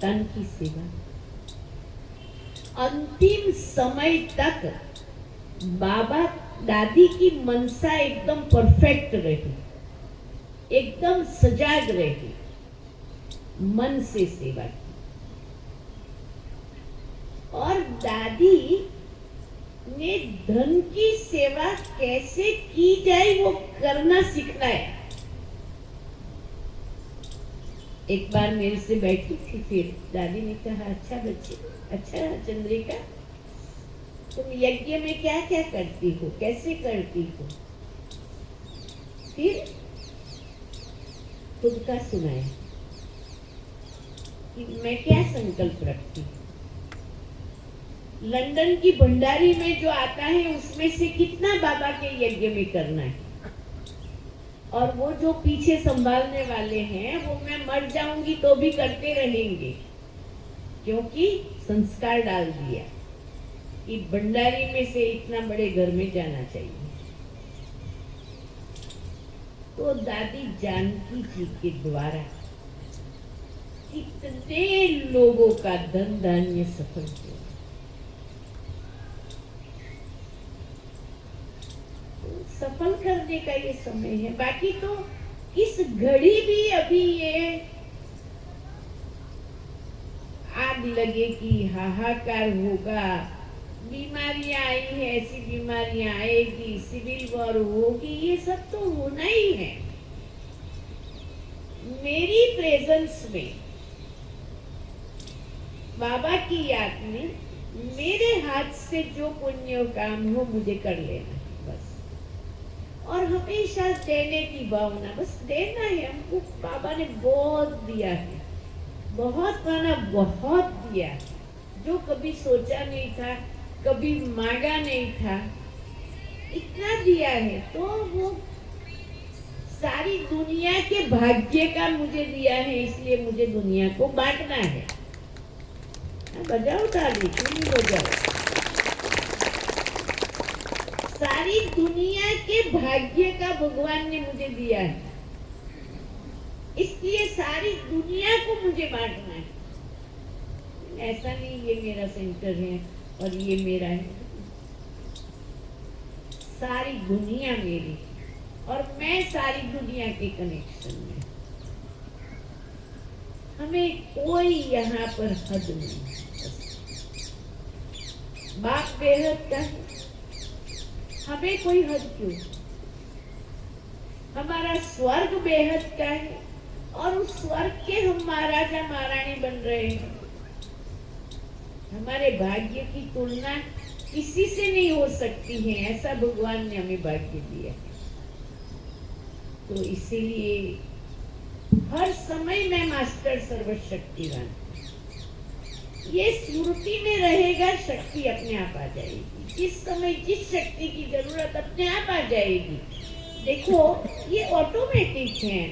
A: तन की सेवा अंतिम समय तक बाबा दादी की मनसा एकदम परफेक्ट रही, एकदम सजाग रही, मन से सेवा की। और दादी ने धन की सेवा कैसे की जाए वो करना सीखना है। एक बार मेरे से बैठी थी, फिर दादी ने कहा, अच्छा बच्चे, अच्छा चंद्रिका, तुम यज्ञ में क्या क्या करती हो, कैसे करती हो? फिर खुद का सुनाया कि मैं क्या संकल्प रखती हूँ। लंदन की भंडारी में जो आता है उसमें से कितना बाबा के यज्ञ में करना है, और वो जो पीछे संभालने वाले हैं वो मैं मर जाऊंगी तो भी करते रहेंगे, क्योंकि संस्कार डाल दिया कि भंडारी में से इतना बड़े घर में जाना चाहिए। तो दादी जानकी जी के द्वारा कितने लोगों का धन धान्य सफल हुआ। सफल करने का ये समय है। बाकी तो इस घड़ी भी अभी ये आग लगेगी, हाहाकार होगा, बीमारियां आई है, ऐसी बीमारियां आएगी, सिविल वॉर होगी, ये सब तो होना ही है। मेरी प्रेजेंस में, बाबा की याद में, मेरे हाथ से जो पुण्य काम हो मुझे कर लेना है बस। और हमेशा देने की भावना, बस देना है हमको। बाबा ने बहुत दिया है, बहुत माना बहुत दिया, जो कभी सोचा नहीं था, कभी मांगा नहीं था, इतना दिया है। तो वो सारी दुनिया के भाग्य का मुझे दिया है, इसलिए मुझे दुनिया को बांटना है। बजाओ ताली, क्यों नहीं बजाओ? सारी दुनिया के भाग्य का भगवान ने मुझे दिया है, इसलिए सारी दुनिया को मुझे बांटना है। ऐसा नहीं ये मेरा सेंटर है और ये मेरा है, सारी दुनिया मेरी और मैं सारी दुनिया के कनेक्शन में। हमें कोई यहाँ पर हद नहीं। बाप बेहद का है, हमें कोई हद क्यों? हमारा स्वर्ग बेहद का है और उस स्वर्ग के हम महाराजा महारानी बन रहे हैं। हमारे भाग्य की तुलना किसी से नहीं हो सकती है, ऐसा भगवान ने हमें भाग्य दिया। तो इसीलिए हर समय मैं मास्टर सर्वशक्तिवान, ये स्मृति में रहेगा, शक्ति अपने आप आ जाएगी। जिस समय जिस शक्ति की जरूरत अपने आप आ जाएगी। देखो ये ऑटोमेटिक है।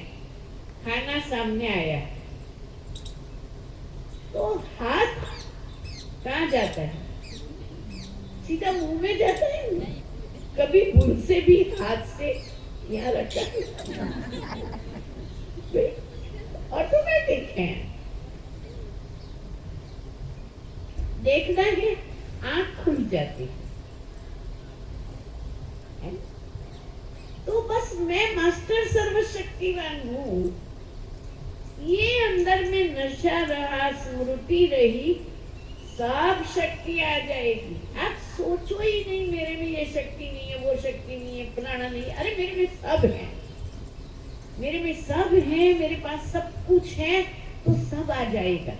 A: खाना सामने आया तो हाथ कहाँ जाता है? सीधा मुंह में जाता है। कभी भूल से भी हाथ से यहाँ रखा, ऑटोमेटिक है। देखना है, आंख खुल जाती है। तो बस मैं मास्टर सर्वशक्तिवान हूँ, ये अंदर में नशा रहा, स्मृति रही, सब शक्ति आ जाएगी। आप सोचो ही नहीं मेरे में ये शक्ति नहीं है, वो शक्ति नहीं है, फलाना नहीं है। अरे मेरे में सब है, मेरे में सब है, मेरे पास सब कुछ है, तो सब आ जाएगा।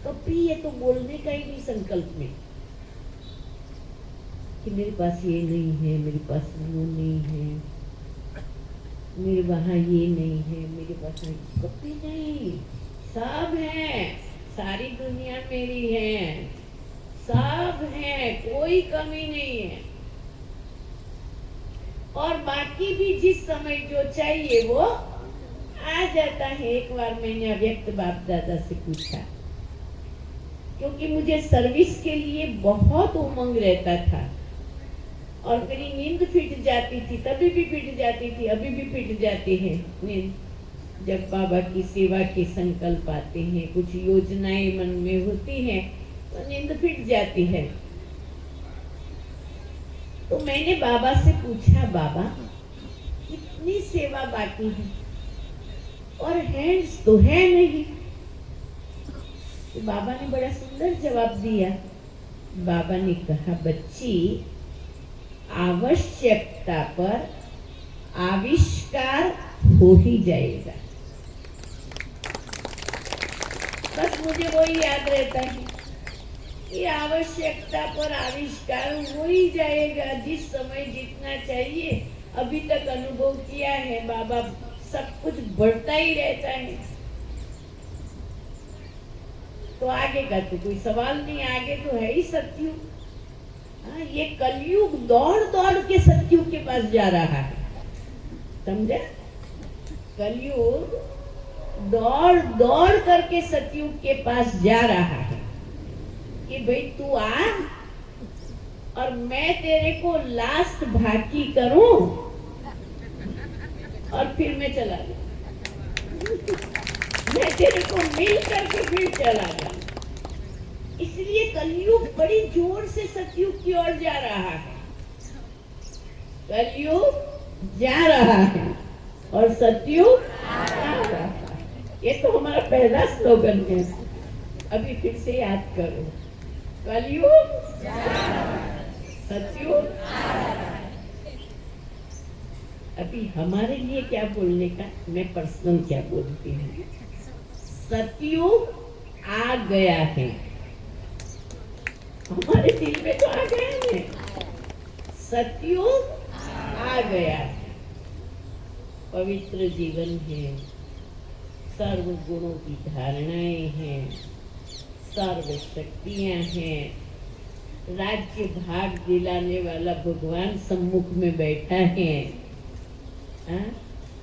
A: कभी ये तो बोलने का ही नहीं संकल्प में कि मेरे पास ये नहीं है, मेरे पास वो नहीं है, मेरे वहां ये नहीं है, मेरे पास नहीं, कभी नहीं। सब है, सारी दुनिया मेरी है, सब है, कोई कमी नहीं है। और बाकी भी जिस समय जो चाहिए वो आ जाता है। एक बार मैंने अव्यक्त बाप दादा से पूछा, क्योंकि मुझे सर्विस के लिए बहुत उमंग रहता था और मेरी नींद फिट जाती थी, तभी भी फिट जाती थी, अभी भी फिट जाती है नींद। जब बाबा की सेवा के संकल्प आते हैं, कुछ योजनाएं मन में होती हैं, तो नींद फिट जाती है। तो मैंने बाबा से पूछा, बाबा कितनी सेवा बाकी है और हैंड्स तो है नहीं। तो बाबा ने बड़ा सुंदर जवाब दिया। बाबा ने कहा, बच्ची आवश्यकता पर आविष्कार हो ही जाएगा। बस मुझे वही याद रहता है ये आवश्यकता पर आविष्कार हो ही जाएगा, जिस समय जितना चाहिए। अभी तक अनुभव किया है बाबा, सब कुछ बढ़ता ही रहता है। तो आगे का तो कोई सवाल नहीं, आगे तो है ही सतयुग। हाँ, ये कलयुग दौड़ दौड़ के सतयुग के पास जा रहा है, समझे? कलयुग दौड़ दौड़ करके सतयुग के पास जा रहा है कि भाई तू आ और मैं तेरे को लास्ट भागी करूं और फिर मैं चला जाऊं। मैं तेरे को मिल करके फिर चला जाऊं। इसलिए कलयुग बड़ी जोर से सतयुग की ओर जा रहा है। कलयुग जा रहा है और सतयुग आ रहा है। ये तो हमारा पहला स्लोगन है। अभी फिर से याद करो, कलयुग सतयुग। अभी हमारे लिए क्या बोलने का, मैं पर्सनल क्या बोलती हूँ। सतयुग आ गया है, हमारे दिल में तो आ गया है। सतयुग आ गया है, पवित्र जीवन है, सर्व गुणों की धारणाएं हैं, सर्व शक्तियां हैं, राज्य भाग दिलाने वाला भगवान सम्मुख में बैठा है। हाँ?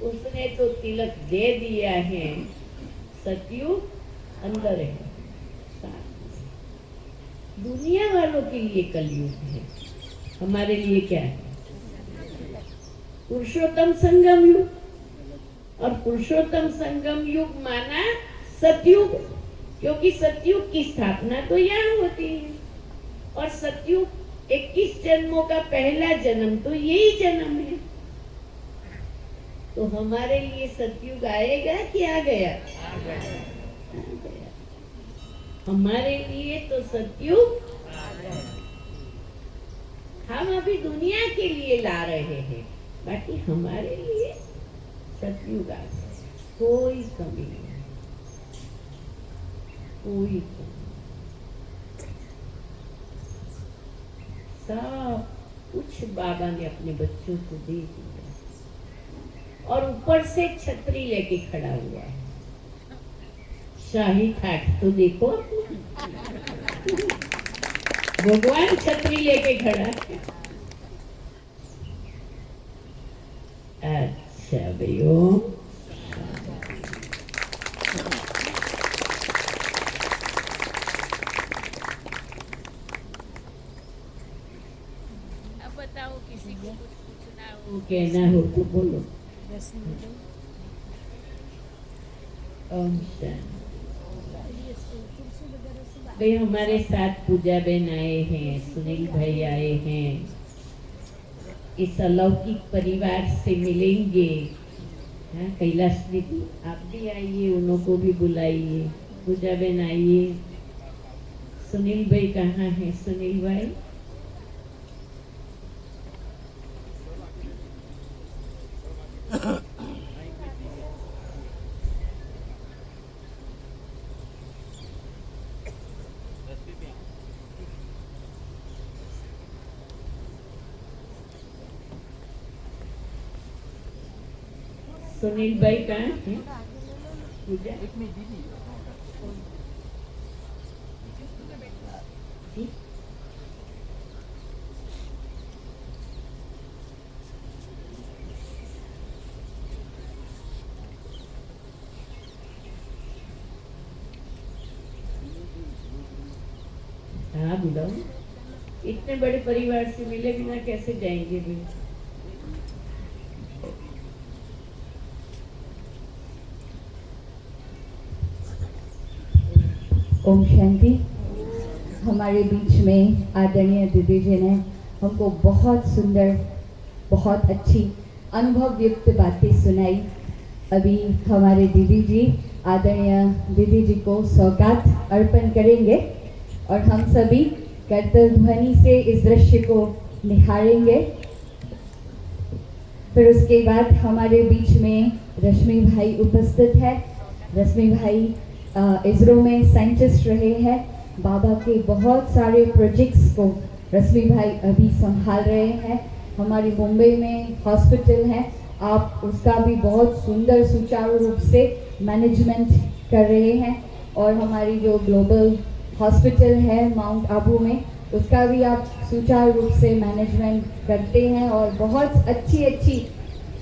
A: उसने तो तिलक दे दिया है। सतयुग अंदर है, दुनिया वालों के लिए कलयुग है, हमारे लिए क्या है? पुरुषोत्तम संगम युग। और पुरुषोत्तम संगम युग माना सतयुग, क्योंकि सतयुग की स्थापना तो यहाँ होती है। और सतयुग 21 जन्मों का पहला जन्म तो यही जन्म है। तो हमारे लिए सतयुग आएगा कि आ गया? आ गया। हमारे लिए तो सतयुग आ गया। हम अभी दुनिया के लिए ला रहे हैं, बाकी हमारे लिए सतयुग आ गया। कोई कमी नहीं, कोई कमी। सब कुछ बाबा ने अपने बच्चों को दे दिया और ऊपर से छतरी लेके खड़ा हुआ है। शाही ठाट तो देखो, भगवान छतरी लेके खड़ा है। अच्छा भैया,
C: अब बताओ, किसी को कुछ पूछना हो?
A: कहना हो तो बोलो। ओम शांति। भाई हमारे साथ पूजा बहन आए हैं, सुनील भाई आए हैं, इस अलौकिक परिवार से मिलेंगे। हाँ, कैलाश दीदी आप भी आइए, उन्हों को भी बुलाइए। पूजा बहन आइए। सुनील भाई कहाँ हैं? सुनील भाई सुनील भाई कहाँ हैं? पूजा जी? हाँ बुलाओ। इतने बड़े परिवार से मिले बिना कैसे जाएंगे भी?
D: ओम शांति। हमारे बीच में आदरणीय दीदी जी ने हमको बहुत सुंदर, बहुत अच्छी अनुभव युक्त बातें सुनाई। अभी हमारे दीदी जी, आदरणीय दीदी जी को सौगात अर्पण करेंगे और हम सभी करतल ध्वनि से इस दृश्य को निहारेंगे। फिर उसके बाद हमारे बीच में रश्मि भाई उपस्थित है। रश्मि भाई इसरो में साइंटिस्ट रहे हैं बाबा के बहुत सारे प्रोजेक्ट्स को रश्मि भाई अभी संभाल रहे हैं। हमारी मुंबई में हॉस्पिटल है, आप उसका भी बहुत सुंदर सुचारू रूप से मैनेजमेंट कर रहे हैं। और हमारी जो ग्लोबल हॉस्पिटल है माउंट आबू में, उसका भी आप सुचारू रूप से मैनेजमेंट करते हैं। और बहुत अच्छी अच्छी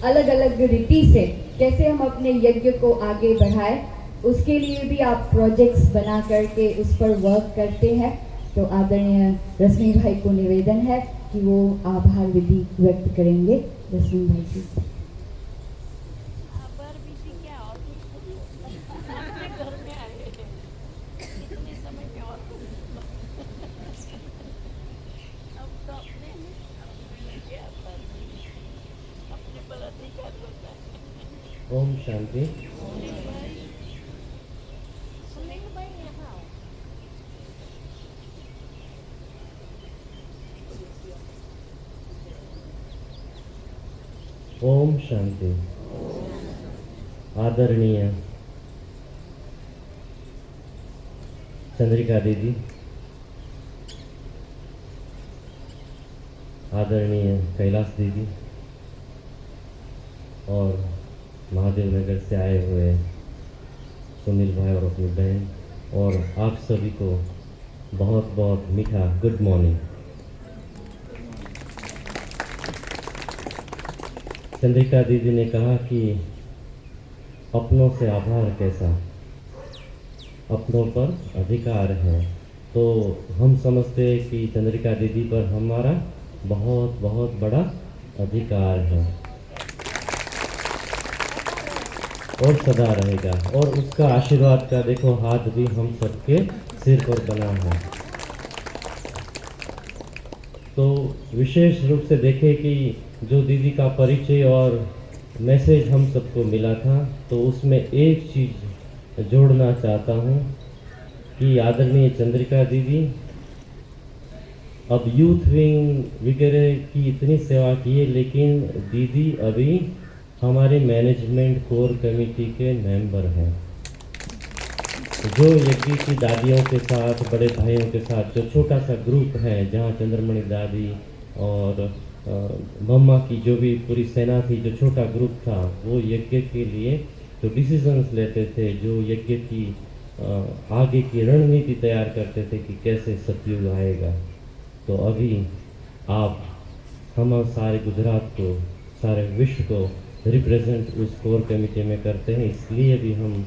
D: अलग अलग रीति से कैसे हम अपने यज्ञ को आगे बढ़ाएं, उसके लिए भी आप प्रोजेक्ट्स बना करके उस पर वर्क करते हैं। तो आदरणीय रश्मि भाई को निवेदन है कि वो आभार विधि व्यक्त करेंगे। रश्मि भाई जी।
C: आभार विधि क्या, और कुछ अपने घर में आए हैं इतने समय में, और अब तो अपने क्या अपने पर अधिकार होता है।
E: ओम शांति।
C: सुनील भाई यहाँ आओ।
E: ओम शांति। आदरणीय चंद्रिका दीदी, आदरणीय कैलाश दीदी और महादेव नगर से आए हुए सुनील भाई और अपनी बहन, और आप सभी को बहुत बहुत मीठा गुड मॉर्निंग। चंद्रिका दीदी ने कहा कि अपनों से आभार कैसा, अपनों पर अधिकार है। तो हम समझते हैं कि चंद्रिका दीदी पर हमारा बहुत बहुत बड़ा अधिकार है और सदा रहेगा। और उसका आशीर्वाद का देखो हाथ भी हम सबके सिर पर बना है। तो विशेष रूप से देखें कि जो दीदी का परिचय और मैसेज हम सबको मिला था, तो उसमें एक चीज़ जोड़ना चाहता हूँ कि आदरणीय चंद्रिका दीदी अब यूथ विंग वगैरह की इतनी सेवा की है, लेकिन दीदी अभी हमारे मैनेजमेंट कोर कमेटी के मेंबर हैं। जो यज्ञ की दादियों के साथ, बड़े भाइयों के साथ जो छोटा सा ग्रुप है, जहाँ चंद्रमणि दादी और मम्मा की जो भी पूरी सेना थी, जो छोटा ग्रुप था, वो यज्ञ के लिए जो डिसीजंस लेते थे, जो यज्ञ की आगे की रणनीति तैयार करते थे कि कैसे सतयुग आएगा। तो अभी आप हम सारे गुजरात को, सारे विश्व को रिप्रेजेंट उस कोर कमेटी में करते हैं, इसलिए भी हम